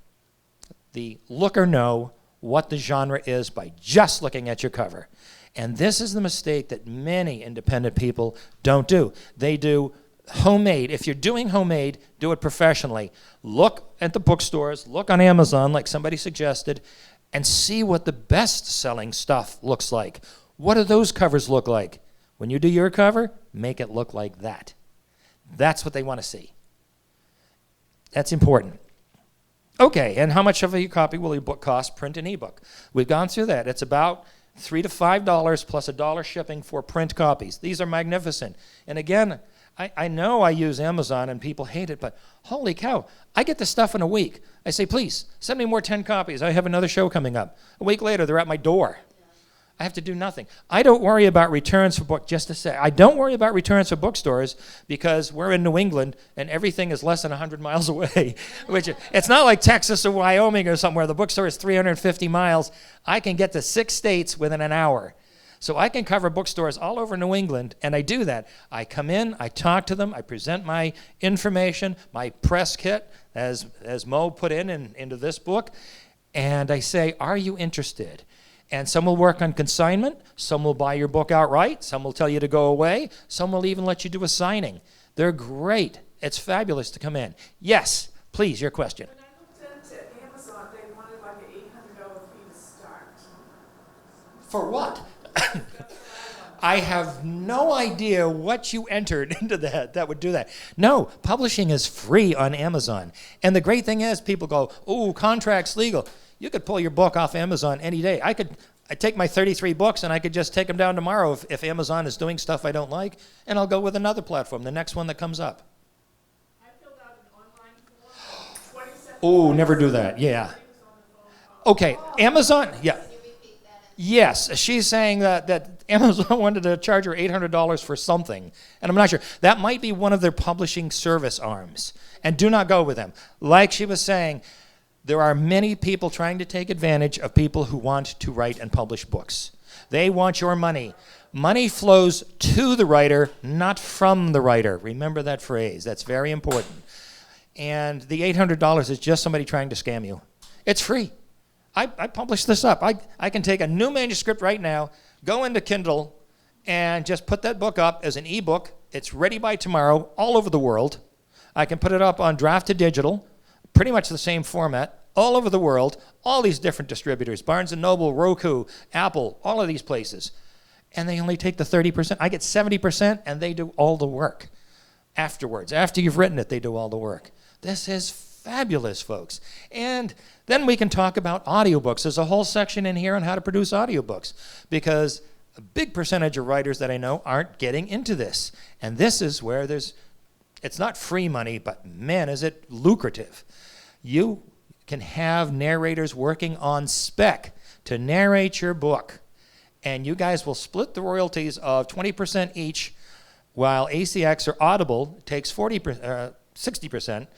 the looker know what the genre is by just looking at your cover. And this is the mistake that many independent people don't do. They do homemade. If you're doing homemade, do it professionally. Look at the bookstores, look on Amazon like somebody suggested, and see what the best-selling stuff looks like. What do those covers look like? When you do your cover, make it look like that. That's what they want to see. That's important. Okay, and how much of a copy will your book cost, print and ebook? We've gone through that. It's about $3 to $5 plus $1 shipping for print copies. These are magnificent. And again, I know I use Amazon and people hate it, but holy cow, I get the stuff in a week. I say, please, send me more 10 copies. I have another show coming up. A week later, they're at my door. I have to do nothing. I don't worry about returns for book, just to say, I don't worry about returns for bookstores because we're in New England and everything is less than 100 miles away. Which it's not like Texas or Wyoming or somewhere. The bookstore is 350 miles. I can get to 6 states within an hour. So I can cover bookstores all over New England, and I do that. I come in, I talk to them, I present my information, my press kit, as Mo put into this book, and I say, are you interested? And some will work on consignment, some will buy your book outright, some will tell you to go away, some will even let you do a signing. They're great. It's fabulous to come in. Yes, please, your question. When I looked into Amazon, they wanted like an $800 fee to start. For what? I have no idea what you entered into that would do that. No, publishing is free on Amazon. And the great thing is people go, oh, contract's legal. You could pull your book off Amazon any day. I take my 33 books and I could just take them down tomorrow if Amazon is doing stuff I don't like, and I'll go with another platform, the next one that comes up. I filled out an online form, 27. Oh, never do that. Yeah. Okay, Amazon, yeah. Yes, she's saying that Amazon wanted to charge her $800 for something, and I'm not sure. That might be one of their publishing service arms, and do not go with them. Like she was saying, there are many people trying to take advantage of people who want to write and publish books. They want your money. Money flows to the writer, not from the writer. Remember that phrase. That's very important. And the $800 is just somebody trying to scam you. It's free. I published this up. I can take a new manuscript right now, go into Kindle, and just put that book up as an ebook. It's ready by tomorrow all over the world. I can put it up on Draft to Digital, pretty much the same format, all over the world, all these different distributors, Barnes & Noble, Roku, Apple, all of these places. And they only take the 30%. I get 70%, and they do all the work afterwards. After you've written it, they do all the work. This is fabulous, folks. And then we can talk about audiobooks. There's a whole section in here on how to produce audiobooks because a big percentage of writers that I know aren't getting into this. And this is where it's not free money, but man, is it lucrative. You can have narrators working on spec to narrate your book. And you guys will split the royalties of 20% each, while ACX or Audible takes 60%.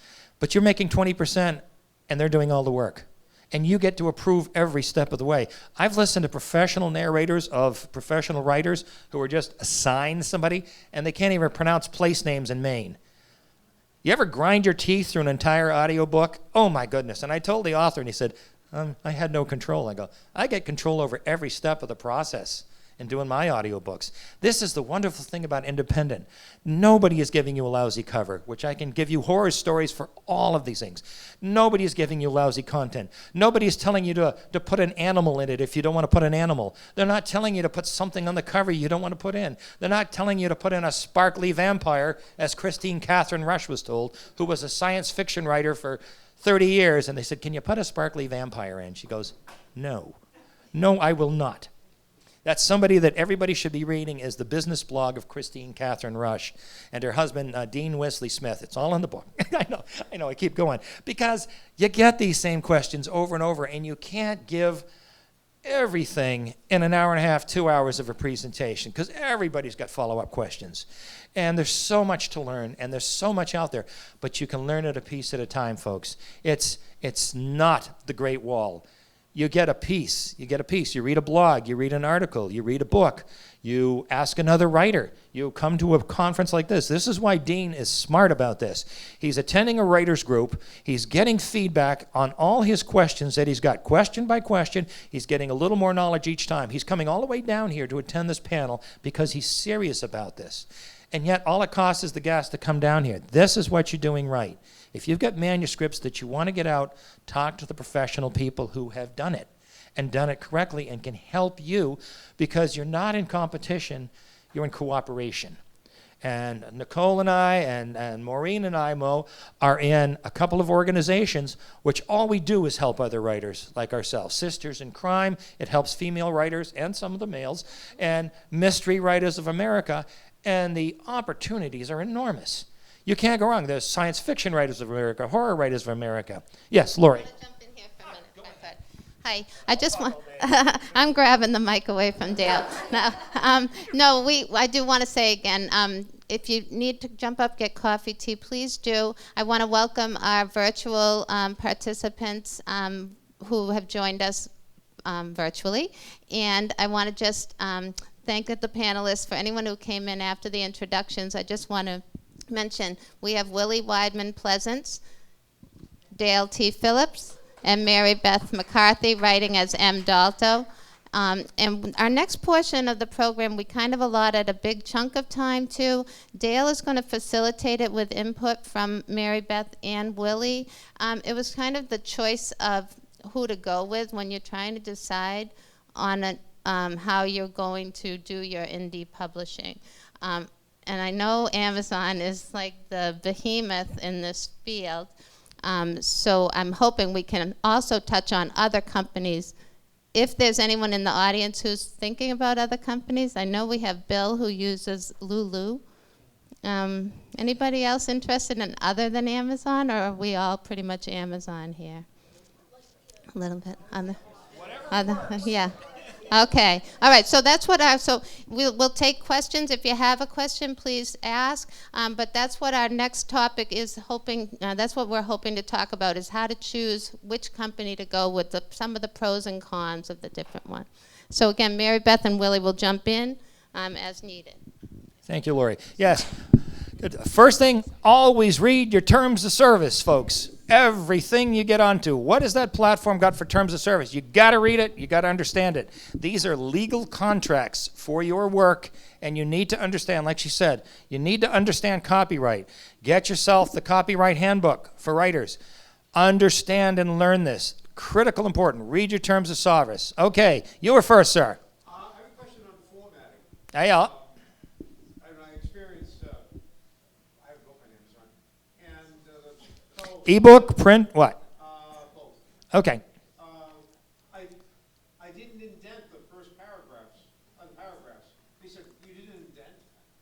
But you're making 20%, and they're doing all the work. And you get to approve every step of the way. I've listened to professional narrators of professional writers who are just assigned somebody, and they can't even pronounce place names in Maine. You ever grind your teeth through an entire audiobook? Oh, my goodness. And I told the author, and he said, I had no control. I go, I get control over every step of the process in doing my audiobooks. This is the wonderful thing about independent. Nobody is giving you a lousy cover, which I can give you horror stories for all of these things. Nobody is giving you lousy content. Nobody is telling you to put an animal in it if you don't want to put an animal. They're not telling you to put something on the cover you don't want to put in. They're not telling you to put in a sparkly vampire, as Christine Catherine Rush was told, who was a science fiction writer for 30 years, and they said, can you put a sparkly vampire in? She goes, no. No, I will not. That's somebody that everybody should be reading is the business blog of Christine Catherine Rush and her husband, Dean Wesley Smith. It's all in the book. I know, I keep going. Because you get these same questions over and over, and you can't give everything in an hour and a half, 2 hours of a presentation, because everybody's got follow-up questions. And there's so much to learn, and there's so much out there, but you can learn it a piece at a time, folks. It's not the Great Wall. you get a piece. You get a piece. You read a blog. You read an article. You read a book. You ask another writer. You come to a conference like this. This is why Dean is smart about this. He's attending a writer's group. He's getting feedback on all his questions that he's got, question by question. He's getting a little more knowledge each time. He's coming all the way down here to attend this panel because he's serious about this. And yet all it costs is the gas to come down here. This is what you're doing right. If you've got manuscripts that you want to get out, talk to the professional people who have done it and done it correctly and can help you, because you're not in competition, you're in cooperation. And Nicole and I and Maureen and I, Mo, are in a couple of organizations which all we do is help other writers like ourselves. Sisters in Crime, it helps female writers and some of the males, and Mystery Writers of America, and the opportunities are enormous. You can't go wrong. There's Science Fiction Writers of America, Horror Writers of America. Yes, Lori. Hi, I just want, I'm grabbing the mic away from Dale. I do want to say again, if you need to jump up, get coffee, tea, please do. I want to welcome our virtual participants who have joined us virtually. And I want to just thank the panelists. For anyone who came in after the introductions, I just want to mention we have Willie Weidman Pleasance, Dale T. Phillips, and Mary Beth McCarthy writing as M. Dalto. And our next portion of the program, we kind of allotted a big chunk of time to. Dale is going to facilitate it with input from Mary Beth and Willie. It was kind of the choice of who to go with when you're trying to decide on how you're going to do your indie publishing. And I know Amazon is like the behemoth in this field. So I'm hoping we can also touch on other companies. If there's anyone in the audience who's thinking about other companies, I know we have Bill who uses Lulu. Anybody else interested in other than Amazon, or are we all pretty much Amazon here? A little bit. Yeah. Okay. All right. So that's what so we'll take questions. If you have a question, please ask. But that's what our next topic is that's what we're hoping to talk about, is how to choose which company to go with, some of the pros and cons of the different one. So again, Mary Beth and Willie will jump in as needed. Thank you, Lori. Yes. Good. First thing, always read your terms of service, folks. Everything you get onto. What has that platform got for terms of service? You got to read it. You got to understand it. These are legal contracts for your work, and you need to understand, like she said, you need to understand copyright. Get yourself the copyright handbook for writers. Understand and learn this. Critical, important. Read your terms of service. Okay, you were first, sir. I have a question on formatting. Yeah. Ebook, print, what? Both. Okay. I didn't indent the first paragraphs. They said you didn't indent.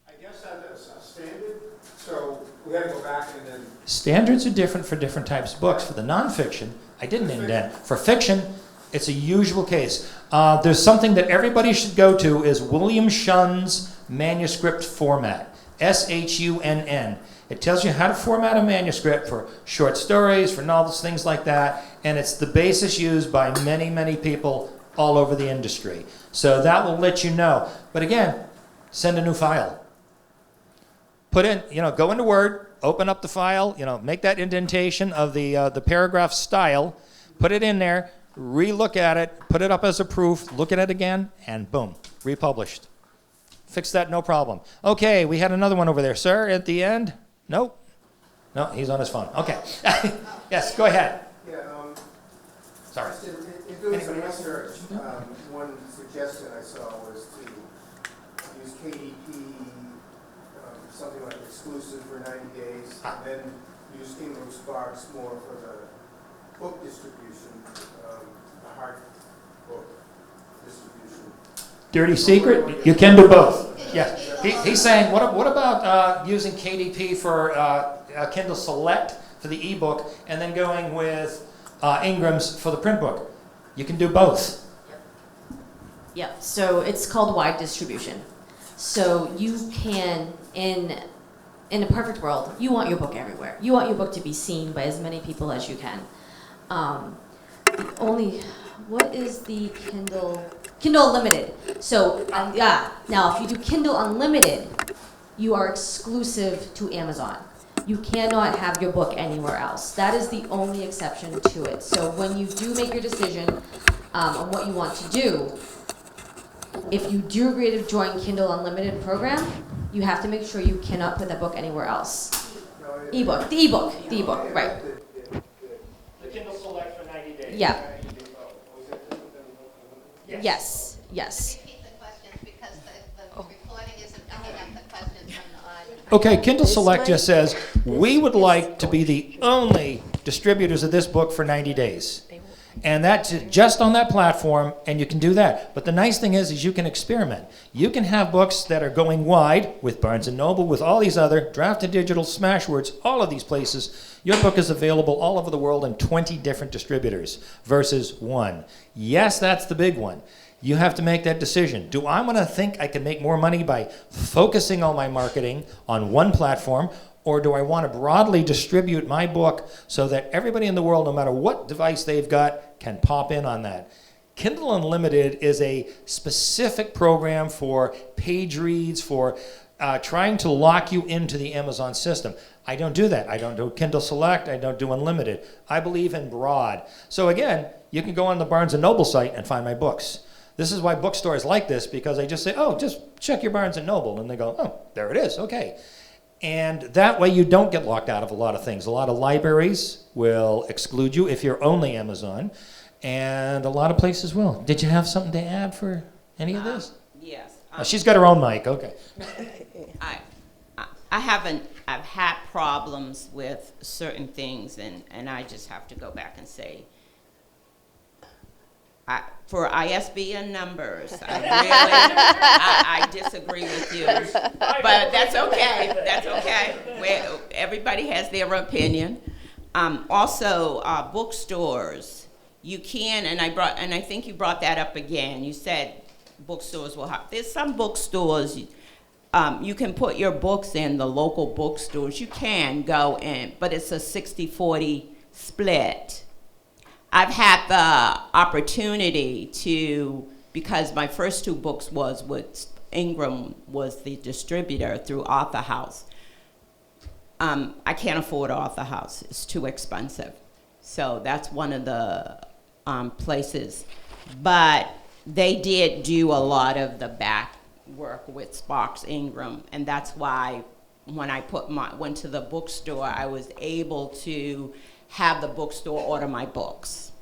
I guess that's a standard. So we had to go back and then. Standards are different for different types of books. For the nonfiction, I didn't indent. For fiction, it's a usual case. There's something that everybody should go to, is William Shunn's manuscript format. SHUNN. It tells you how to format a manuscript for short stories, for novels, things like that, and it's the basis used by many, many people all over the industry. So that will let you know. But again, send a new file. Put in, go into Word, open up the file, make that indentation of the paragraph style, put it in there, re-look at it, put it up as a proof, look at it again, and boom, republished. Fix that, no problem. Okay, we had another one over there, sir, at the end. Nope. No, he's on his phone. Okay. Yes, go ahead. Yeah, Sorry. In doing some research, one suggestion I saw was to use KDP, something like exclusive for 90 days, and then use Ingram Sparks more for the book distribution, the hard book distribution. Dirty secret? You can do both. Yeah. He's saying, what about using KDP for Kindle Select for the ebook, and then going with Ingram's for the print book? You can do both. Yep. So it's called wide distribution. So you can, in a perfect world, you want your book everywhere. You want your book to be seen by as many people as you can. what is the Kindle Unlimited? So, now if you do Kindle Unlimited, you are exclusive to Amazon. You cannot have your book anywhere else. That is the only exception to it. So when you do make your decision on what you want to do, if you do agree to join Kindle Unlimited program, you have to make sure you cannot put that book anywhere else. The ebook, right. The Kindle Select for 90 days. Yeah. 90 days. Oh, was it different than- Yes. Repeat the questions because the recording isn't picking up the questions from the audience. Okay, Kindle Select just says, we would like to be the only distributors of this book for 90 days. And that's just on that platform, and you can do that. But the nice thing is you can experiment. You can have books that are going wide with Barnes & Noble, with all these other, Draft to Digital, Smashwords, all of these places. Your book is available all over the world in 20 different distributors versus one. Yes, that's the big one. You have to make that decision. Do I want to think I can make more money by focusing all my marketing on one platform, or do I want to broadly distribute my book so that everybody in the world, no matter what device they've got, can pop in on that? Kindle Unlimited is a specific program for page reads, for trying to lock you into the Amazon system. I don't do that. I don't do Kindle Select. I don't do Unlimited. I believe in broad. So again, you can go on the Barnes & Noble site and find my books. This is why bookstores like this, because I just say, oh, just check your Barnes & Noble. And they go, oh, there it is. Okay. And that way you don't get locked out of a lot of things. A lot of libraries will exclude you if you're only Amazon, and a lot of places will. Did you have something to add for any of this? Yes. She's got her own mic, okay. I've had problems with certain things, and I just have to go back and say, for ISBN numbers, I disagree with you, but that's okay. That's okay. Everybody has their opinion. Also, bookstores, you can, and I think you brought that up again. You said bookstores will have. There's some bookstores you can put your books in the local bookstores. You can go in, but it's a 60-40 split. I've had the opportunity to, because my first two books was with Ingram was the distributor through Author House. I can't afford Author House. It's too expensive. So that's one of the places. But they did do a lot of the back work with Sparks Ingram, and that's why when I went to the bookstore, I was able to have the bookstore order my books.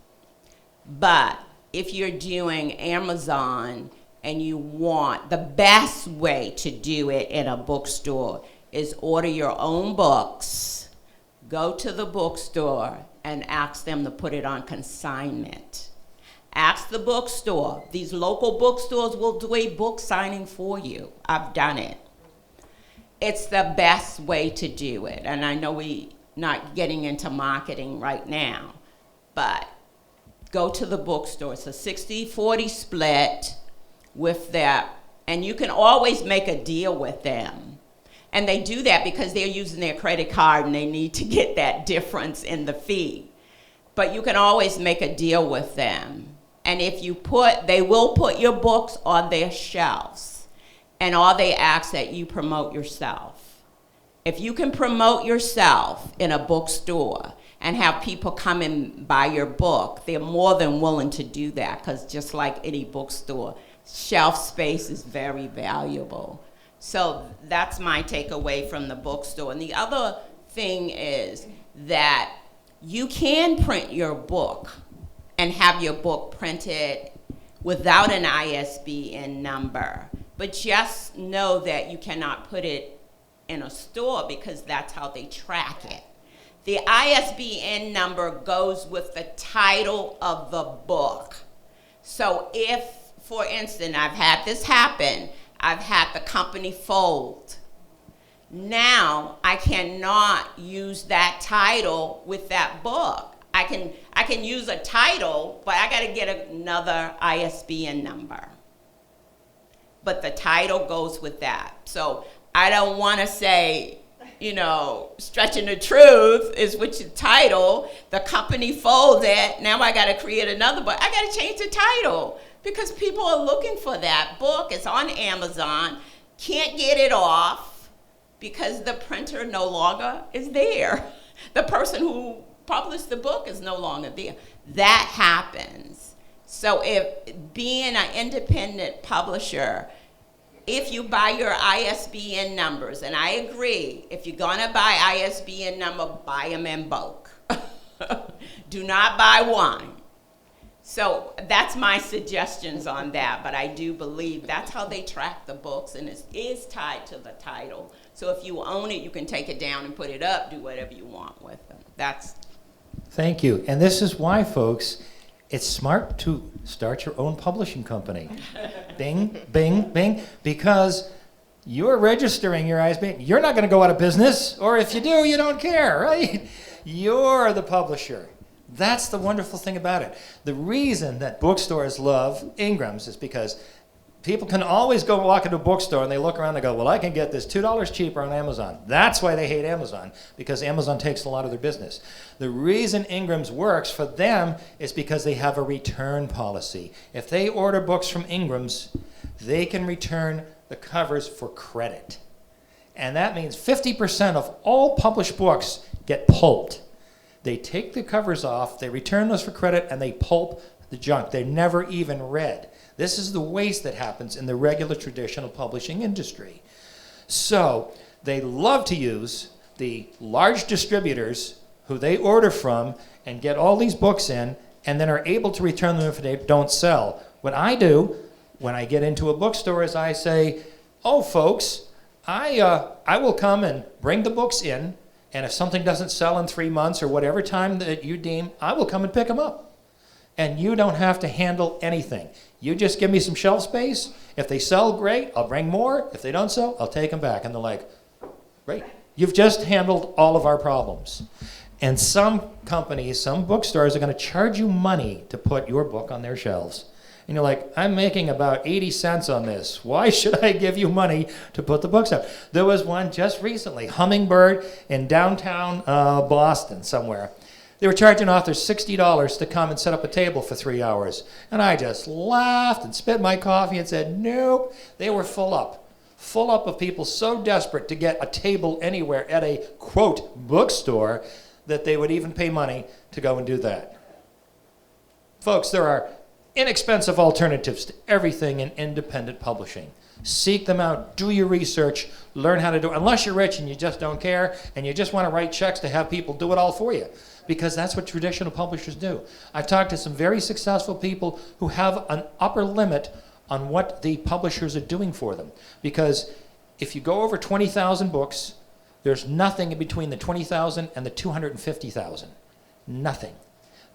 But if you're doing Amazon and you want, the best way to do it in a bookstore is order your own books, go to the bookstore and ask them to put it on consignment. Ask the bookstore. These local bookstores will do a book signing for you. I've done it. It's the best way to do it. And I know we're not getting into marketing right now, but go to the bookstore. It's a 60-40 split with that. And you can always make a deal with them. And they do that because they're using their credit card and they need to get that difference in the fee. But you can always make a deal with them. And if you they will put your books on their shelves. And all they ask that you promote yourself. If you can promote yourself in a bookstore and have people come and buy your book, they're more than willing to do that, because just like any bookstore, shelf space is very valuable. So that's my takeaway from the bookstore. And the other thing is that you can print your book and have your book printed without an ISBN number. But just know that you cannot put it in a store because that's how they track it. The ISBN number goes with the title of the book. So if, for instance, I've had this happen, I've had the company fold. Now I cannot use that title with that book. I can use a title, but I got to get another ISBN number. But the title goes with that. So I don't want to say Stretching the Truth is which the title, the company folded, now I got to create another book. I got to change the title because people are looking for that book. It's on Amazon, can't get it off because the printer no longer is there. The person who published the book is no longer there. That happens. So if being an independent publisher, if you buy your ISBN numbers, and I agree, if you're gonna buy ISBN number, buy them in bulk. Do not buy one. So that's my suggestions on that, but I do believe that's how they track the books, and it is tied to the title. So if you own it, you can take it down and put it up, do whatever you want with it. That's. Thank you. And this is why, folks, it's smart to start your own publishing company. Bing, bing, bing, because you're registering your ISBN. You're not going to go out of business, or if you do, you don't care, right? You're the publisher. That's the wonderful thing about it. The reason that bookstores love Ingram's is because people can always go walk into a bookstore and they look around and go, well, I can get this $2 cheaper on Amazon. That's why they hate Amazon, because Amazon takes a lot of their business. The reason Ingram's works for them is because they have a return policy. If they order books from Ingram's, they can return the covers for credit. And that means 50% of all published books get pulped. They take the covers off, they return those for credit, and they pulp the junk. They're never even read. This is the waste that happens in the regular traditional publishing industry. So they love to use the large distributors who they order from and get all these books in and then are able to return them if they don't sell. What I do when I get into a bookstore is I say, oh, folks, I will come and bring the books in, and if something doesn't sell in 3 months or whatever time that you deem, I will come and pick them up. And you don't have to handle anything. You just give me some shelf space. If they sell, great, I'll bring more. If they don't sell, I'll take them back. And they're like, great, you've just handled all of our problems. And some companies, some bookstores are going to charge you money to put your book on their shelves. And you're like, I'm making about 80 cents on this. Why should I give you money to put the books up? There was one just recently, Hummingbird in downtown Boston somewhere. They were charging authors $60 to come and set up a table for 3 hours. And I just laughed and spit my coffee and said, nope. They were full up of people so desperate to get a table anywhere at a, quote, bookstore that they would even pay money to go and do that. Folks, there are inexpensive alternatives to everything in independent publishing. Seek them out, do your research, learn how to do it. Unless you're rich and you just don't care and you just want to write checks to have people do it all for you, because that's what traditional publishers do. I've talked to some very successful people who have an upper limit on what the publishers are doing for them. Because if you go over 20,000 books, there's nothing in between the 20,000 and the 250,000. Nothing.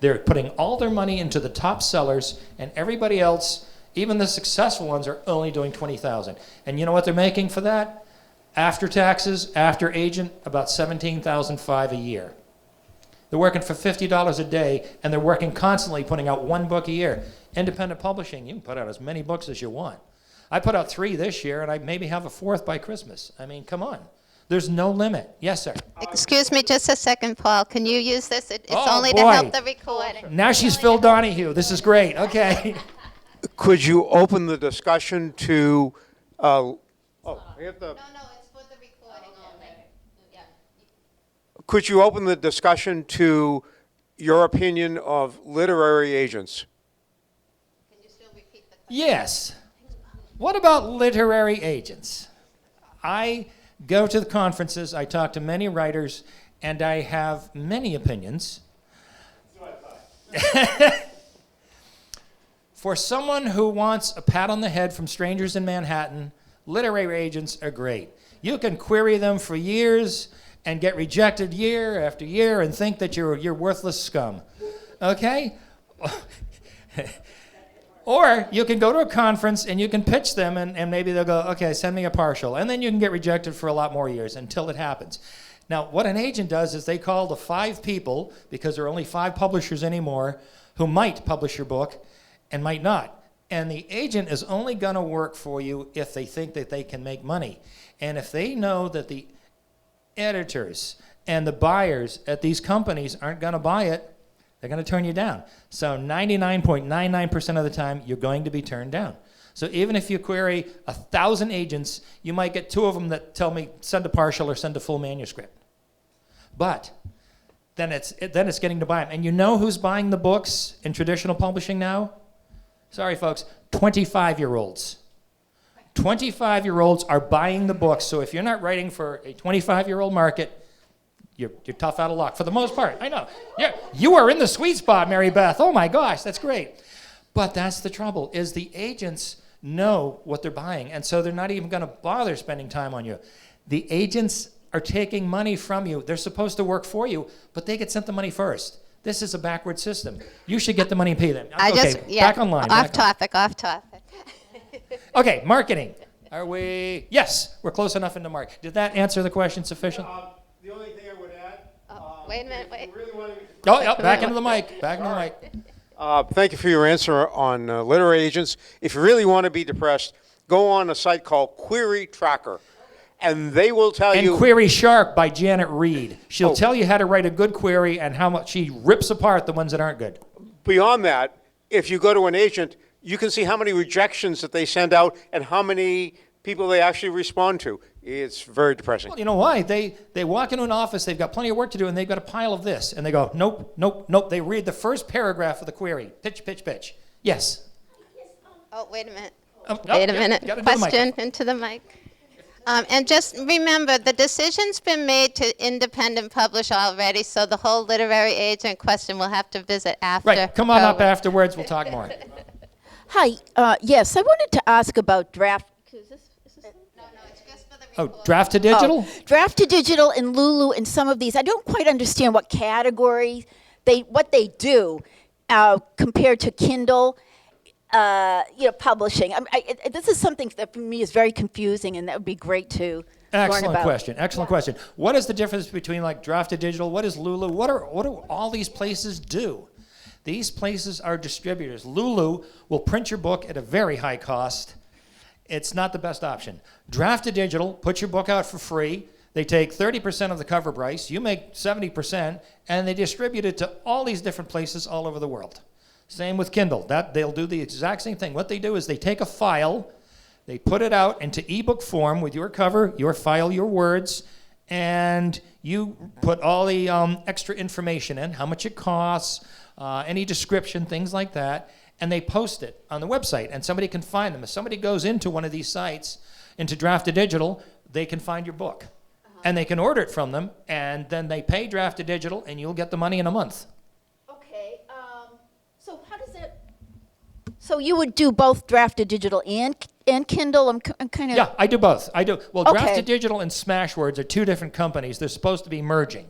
They're putting all their money into the top sellers, and everybody else, even the successful ones, are only doing 20,000. And you know what they're making for that? After taxes, after agent, about $17,500 a year. They're working for $50 a day, and they're working constantly putting out one book a year. Independent publishing, you can put out as many books as you want. I put out 3 this year, and I maybe have a 4th by Christmas. I mean, come on. There's no limit. Yes, sir. Excuse me just a second, Paul. Can you use this? It's Oh, only to boy. help the recording. Now she's Phil Donahue. This is great. Okay. Could you open the discussion to, we have the, No, it's for the recording only. Yeah. could you open the discussion to your opinion of literary agents? Can you still repeat the question? Yes. What about literary agents? I go to the conferences, I talk to many writers, and I have many opinions. For someone who wants a pat on the head from strangers in Manhattan, literary agents are great. You can query them for years and get rejected year after year and think that you're worthless scum. Okay? Or you can go to a conference and you can pitch them and maybe they'll go, okay, send me a partial. And then you can get rejected for a lot more years until it happens. Now, what an agent does is they call the 5 people, because there are only 5 publishers anymore, who might publish your book and might not. And the agent is only going to work for you if they think that they can make money. And if they know that the editors and the buyers at these companies aren't going to buy it. They're going to turn you down. So 99.99% of the time, you're going to be turned down. So even if you query 1,000 agents, you might get 2 of them that tell me send a partial or send a full manuscript. But then it's getting to buy them. And you know who's buying the books in traditional publishing now? Sorry, folks, 25-year-olds. 25-year-olds are buying the books. So if you're not writing for a 25-year-old market, you're tough out of luck for the most part. I know. Yeah, you are in the sweet spot, Mary Beth. Oh my gosh, that's great. But that's the trouble, is the agents know what they're buying, and so they're not even going to bother spending time on you. The agents are taking money from you. They're supposed to work for you, but they get sent the money first. This is a backward system. You should get the money and pay them. Back online. Off topic. Okay, marketing. Are we? Yes, we're close enough into marketing. Did that answer the question sufficient? The only thing I would add. Wait a minute, wait. If you really want to Oh, yep, back into the mic. Back into the mic. Thank you for your answer on literary agents. If you really want to be depressed, go on a site called Query Tracker, and they will tell you. And Query Shark by Janet Reed. She'll tell you how to write a good query and how much she rips apart the ones that aren't good. Beyond that, if you go to an agent, you can see how many rejections that they send out and how many people they actually respond to. It's very depressing. Well, you know why? They walk into an office, they've got plenty of work to do, and they've got a pile of this. And they go, nope, nope, nope. They read the first paragraph of the query. Pitch, pitch, pitch. Yes? Oh, wait a minute. Wait a minute. Question into the mic. And just remember, the decision's been made to independent publish already, so the whole literary agent question we'll have to visit after. Right. Come on up afterwards. We'll talk more. Hi, yes, I wanted to ask about draft. Oh, draft to digital? Draft to digital and Lulu and some of these. I don't quite understand what category what they do compared to Kindle, publishing. This is something that for me is very confusing, and that would be great to learn about. Excellent question. What is the difference between like draft to digital? What is Lulu? What do all these places do? These places are distributors. Lulu will print your book at a very high cost. It's not the best option. Draft to digital, put your book out for free. They take 30% of the cover price. You make 70%, and they distribute it to all these different places all over the world. Same with Kindle. They'll do the exact same thing. What they do is they take a file, they put it out into ebook form with your cover, your file, your words, and you put all the extra information in, how much it costs, any description, things like that, and they post it on the website, and somebody can find them. If somebody goes into one of these sites, into Draft to Digital, they can find your book. And they can order it from them, and then they pay Draft to Digital, and you'll get the money in a month. Okay, so how does that... So you would do both Draft to Digital and Kindle? I'm kind of... Yeah, I do both. Well, Draft to Digital and Smashwords are 2 different companies. They're supposed to be merging.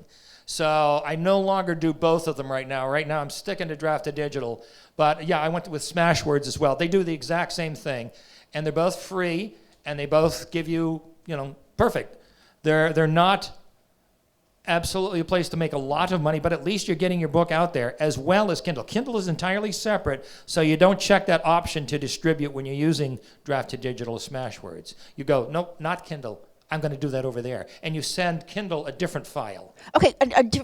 So I no longer do both of them right now. Right now I'm sticking to Draft to Digital. But yeah, I went with Smashwords as well. They do the exact same thing. And they're both free, and they both give you, perfect. They're not absolutely a place to make a lot of money, but at least you're getting your book out there, as well as Kindle. Kindle is entirely separate, so you don't check that option to distribute when you're using Draft to Digital or Smashwords. You go, nope, not Kindle. I'm going to do that over there. And you send Kindle a different file. Okay,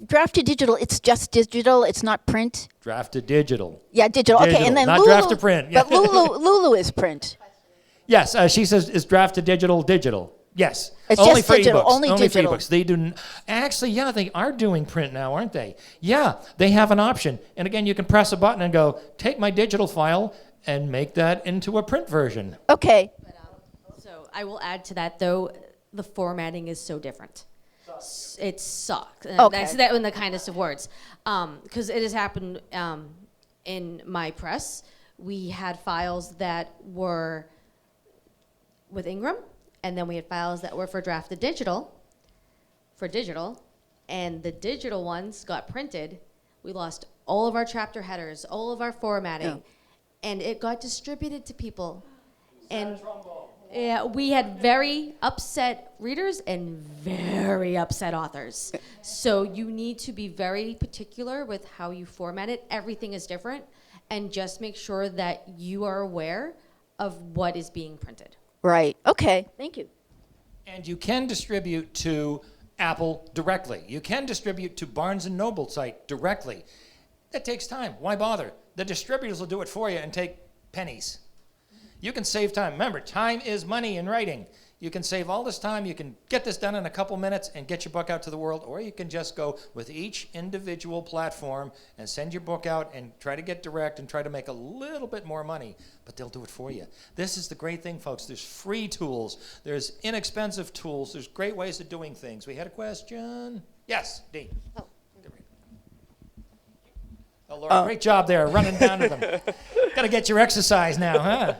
Draft to Digital, it's just digital, it's not print? Draft to Digital. Yeah, digital. Okay, and then not Lulu, draft to print. But Lulu is print. Yes, she says is Draft to Digital. Yes. It's only just for digital, ebooks. only digital. For ebooks. They do. Actually, yeah, they are doing print now, aren't they? Yeah, they have an option. And again, you can press a button and go, take my digital file and make that into a print version. Okay. So I will add to that, though, the formatting is so different. It sucks. Okay. I say that in the kindest of words. Because it has happened in my press. We had files that were with Ingram, and then we had files that were for Draft to Digital, and the digital ones got printed. We lost all of our chapter headers, all of our formatting, and it got distributed to people. And yeah, we had very upset readers and very upset authors. So you need to be very particular with how you format it. Everything is different, and just make sure that you are aware of what is being printed. Right. Okay. Thank you. And you can distribute to Apple directly. You can distribute to Barnes & Noble site directly. That takes time. Why bother? The distributors will do it for you and take pennies. You can save time. Remember, time is money in writing. You can save all this time. You can get this done in a couple minutes and get your book out to the world, or you can just go with each individual platform and send your book out and try to get direct and try to make a little bit more money, but they'll do it for you. This is the great thing, folks. There's free tools. There's inexpensive tools. There's great ways of doing things. We had a question? Yes, Dean. Oh. Oh, Laura, great job there, running down to them. Got to get your exercise now, huh?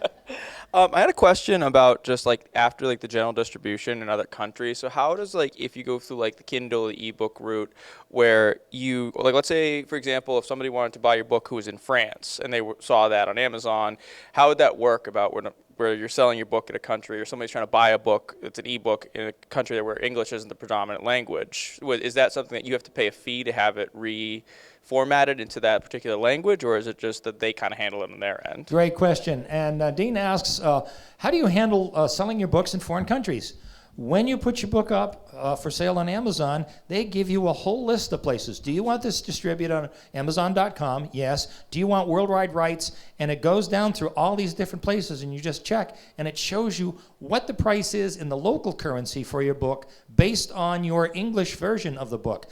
I had a question about just like after like the general distribution in other countries. So how does like if you go through like the Kindle, the ebook route, where you like let's say for example if somebody wanted to buy your book who was in France and they saw that on Amazon, how would that work about where you're selling your book in a country or somebody's trying to buy a book that's an ebook in a country where English isn't the predominant language? Is that something that you have to pay a fee to have it reformatted into that particular language, or is it just that they kind of handle it on their end? Great question. And Dean asks, how do you handle selling your books in foreign countries? When you put your book up for sale on Amazon, they give you a whole list of places. Do you want this distributed on Amazon.com? Yes. Do you want worldwide rights? And it goes down through all these different places, and you just check, and it shows you what the price is in the local currency for your book based on your English version of the book.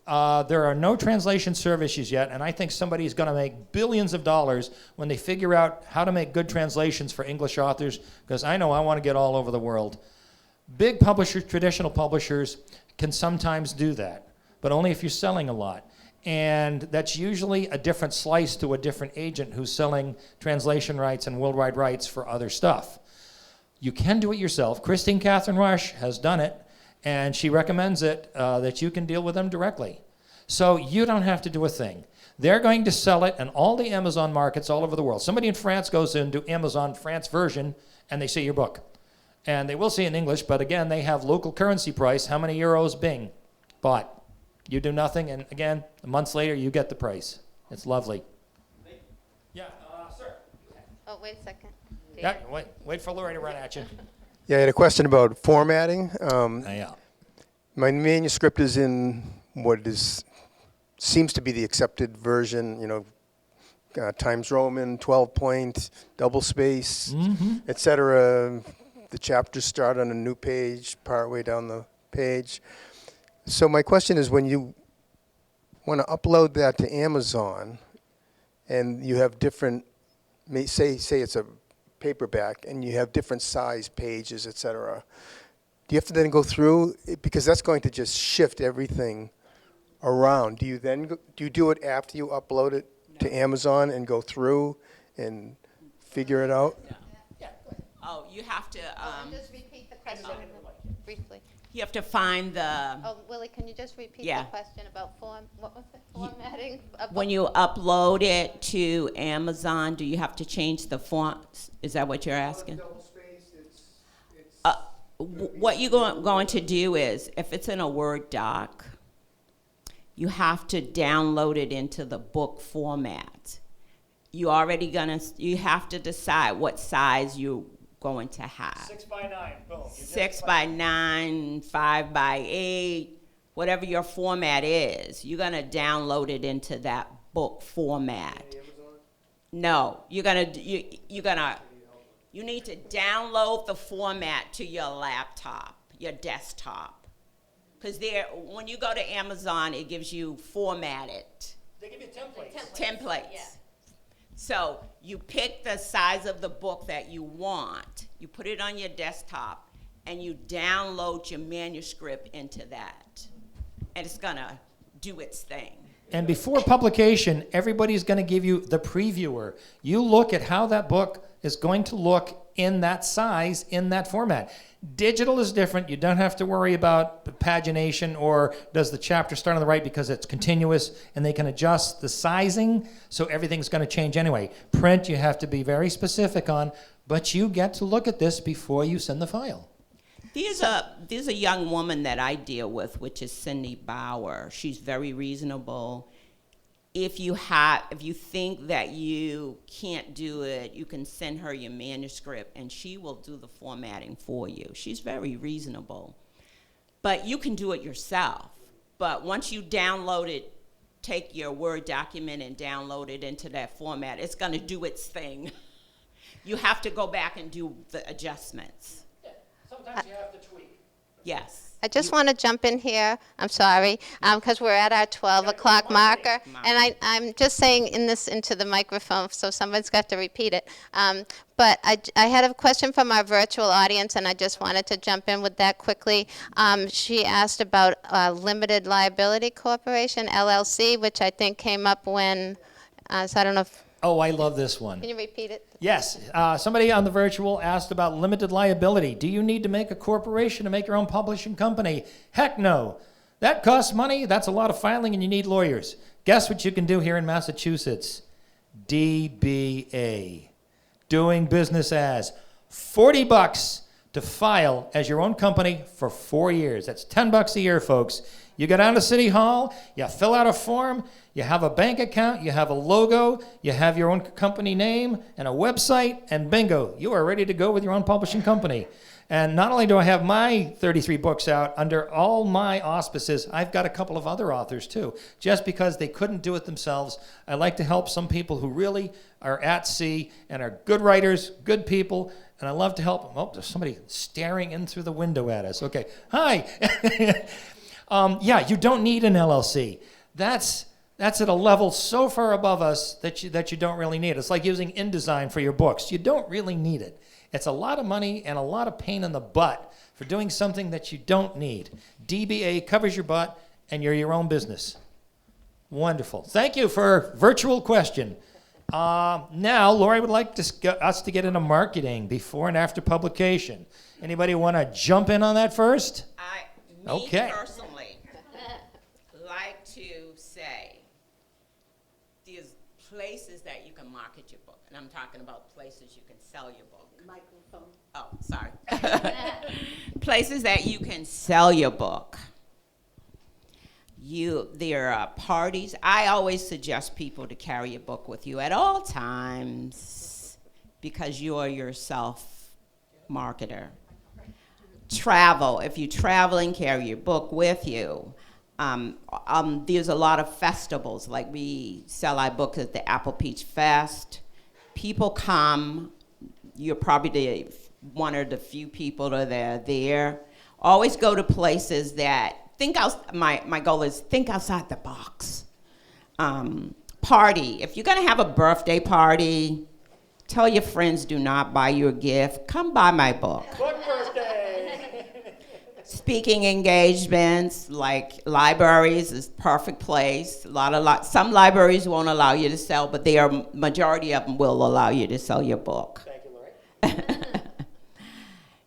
There are no translation services yet, and I think somebody's going to make billions of dollars when they figure out how to make good translations for English authors, because I know I want to get all over the world. Big publishers, traditional publishers, can sometimes do that, but only if you're selling a lot. And that's usually a different slice to a different agent who's selling translation rights and worldwide rights for other stuff. You can do it yourself. Christine Catherine Rush has done it, and she recommends it, that you can deal with them directly. So you don't have to do a thing. They're going to sell it in all the Amazon markets all over the world. Somebody in France goes into Amazon France version, and they see your book. And they will see in English, but again, they have local currency price. How many euros? Bing. Bought. You do nothing, and again, months later, you get the price. It's lovely. Yeah, sir. Oh, wait a second. Yeah, wait for Lori to run at you. Yeah, I had a question about formatting. Yeah. My manuscript is in what seems to be the accepted version, Times Roman, 12-point, double space, etc. The chapters start on a new page, partway down the page. So my question is, when you want to upload that to Amazon, and you have different, say it's a paperback, and you have different size pages, etc. Do you have to then go through, because that's going to just shift everything around. Do you then do it after you upload it to Amazon and go through and figure it out? Oh, you have to. Just repeat the question briefly. You have to find the. Oh, Willie, can you just repeat Yeah. the question about what was it? Formatting? When you upload it to Amazon, do you have to change the font? Is that what you're asking? Double space, it's What you're going to do is, if it's in a Word doc, you have to download it into the book format. You have to decide what size you're going to have. 6x9, boom. 6x9, 5x8, whatever your format is, you're gonna download it into that book format. No, you need to download the format to your laptop, your desktop, because when you go to Amazon, it gives you formatted They give you templates. templates. Yeah. So you pick the size of the book that you want, you put it on your desktop, and you download your manuscript into that. And it's gonna do its thing. And before publication, everybody's going to give you the previewer. You look at how that book is going to look in that size, in that format. Digital is different. You don't have to worry about pagination or does the chapter start on the right, because it's continuous and they can adjust the sizing, so everything's going to change anyway. Print, you have to be very specific on, but you get to look at this before you send the file. There's a young woman that I deal with, which is Cindy Bauer. She's very reasonable. If you think that you can't do it, you can send her your manuscript, and she will do the formatting for you. She's very reasonable. But you can do it yourself. But once you download it, take your Word document and download it into that format, it's going to do its thing. You have to go back and do the adjustments. Yeah, sometimes you have to tweak. Yes. I just want to jump in here. I'm sorry, because we're at our 12 o'clock marker. And I'm just saying into the microphone, so someone's got to repeat it. But I had a question from our virtual audience, and I just wanted to jump in with that quickly. She asked about Limited Liability Corporation, LLC, which I think came up when, so I don't know if, Oh, I love this one. can you repeat it? Yes, somebody on the virtual asked about limited liability. Do you need to make a corporation to make your own publishing company? Heck no. That costs money, that's a lot of filing, and you need lawyers. Guess what you can do here in Massachusetts? DBA. Doing business as. $40 to file as your own company for 4 years. That's $10 a year, folks. You go down to City Hall, you fill out a form, you have a bank account, you have a logo, you have your own company name and a website, and bingo, you are ready to go with your own publishing company. And not only do I have my 33 books out under all my auspices, I've got a couple of other authors too. Just because they couldn't do it themselves, I like to help some people who really are at sea and are good writers, good people, and I love to help them. Oh, there's somebody staring in through the window at us. Okay, hi. Yeah, you don't need an LLC. That's at a level so far above us that you don't really need it. It's like using InDesign for your books. You don't really need it. It's a lot of money and a lot of pain in the butt for doing something that you don't need. DBA covers your butt, and you're your own business. Wonderful. Thank you for virtual question. Now, Lori would like us to get into marketing before and after publication. Anybody want to jump in on that first? Me personally like to say there's places that you can market your book. And I'm talking about places you can sell your book. Microphone. Oh, sorry. Places that you can sell your book. There are parties. I always suggest people to carry a book with you at all times because you are yourself marketer. Travel. If you're traveling, carry your book with you. There's a lot of festivals, like we sell our books at the Apple Peach Fest. People come. You're probably one of the few people that are there. Always go to places that my goal is think outside the box. Party. If you're going to have a birthday party, tell your friends do not buy you a gift. Come buy my book. Book birthday. Speaking engagements, like libraries, is perfect place. Some libraries won't allow you to sell, but majority of them will allow you to sell your book. Thank you, Lori.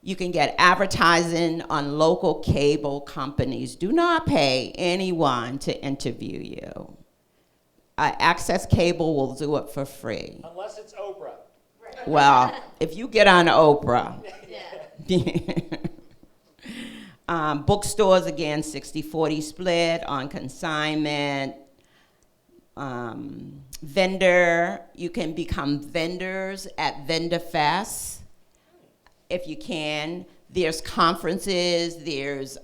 You can get advertising on local cable companies. Do not pay anyone to interview you. Access Cable will do it for free. Unless it's Oprah. Well, if you get on Oprah. Bookstores, again, 60-40 split on consignment. Vendor, you can become vendors at Vendor Fest if you can. There's conferences, there's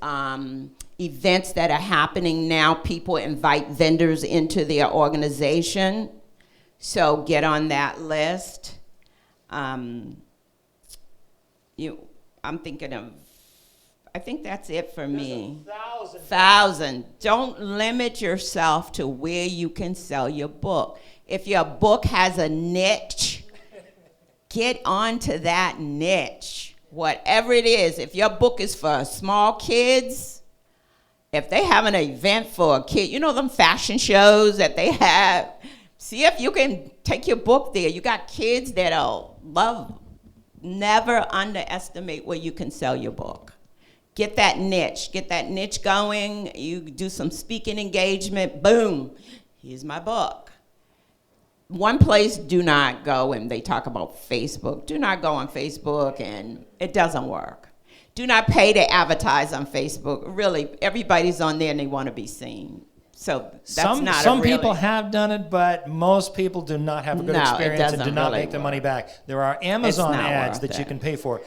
events that are happening now. People invite vendors into their organization. So get on that list. I'm thinking of, I think that's it for me. 1,000. Don't limit yourself to where you can sell your book. If your book has a niche, get onto that niche. Whatever it is, if your book is for small kids, if they have an event for a kid, you know them fashion shows that they have, see if you can take your book there. You got kids that'll love. Never underestimate where you can sell your book. Get that niche going. You do some speaking engagement, boom, here's my book. One place, do not go, and they talk about Facebook. Do not go on Facebook, and it doesn't work. Do not pay to advertise on Facebook. Really, everybody's on there and they want to be seen. So that's not some people have done it, but most people do not have a good experience and do not really make their money back. There are Amazon ads that worth you it. can pay for.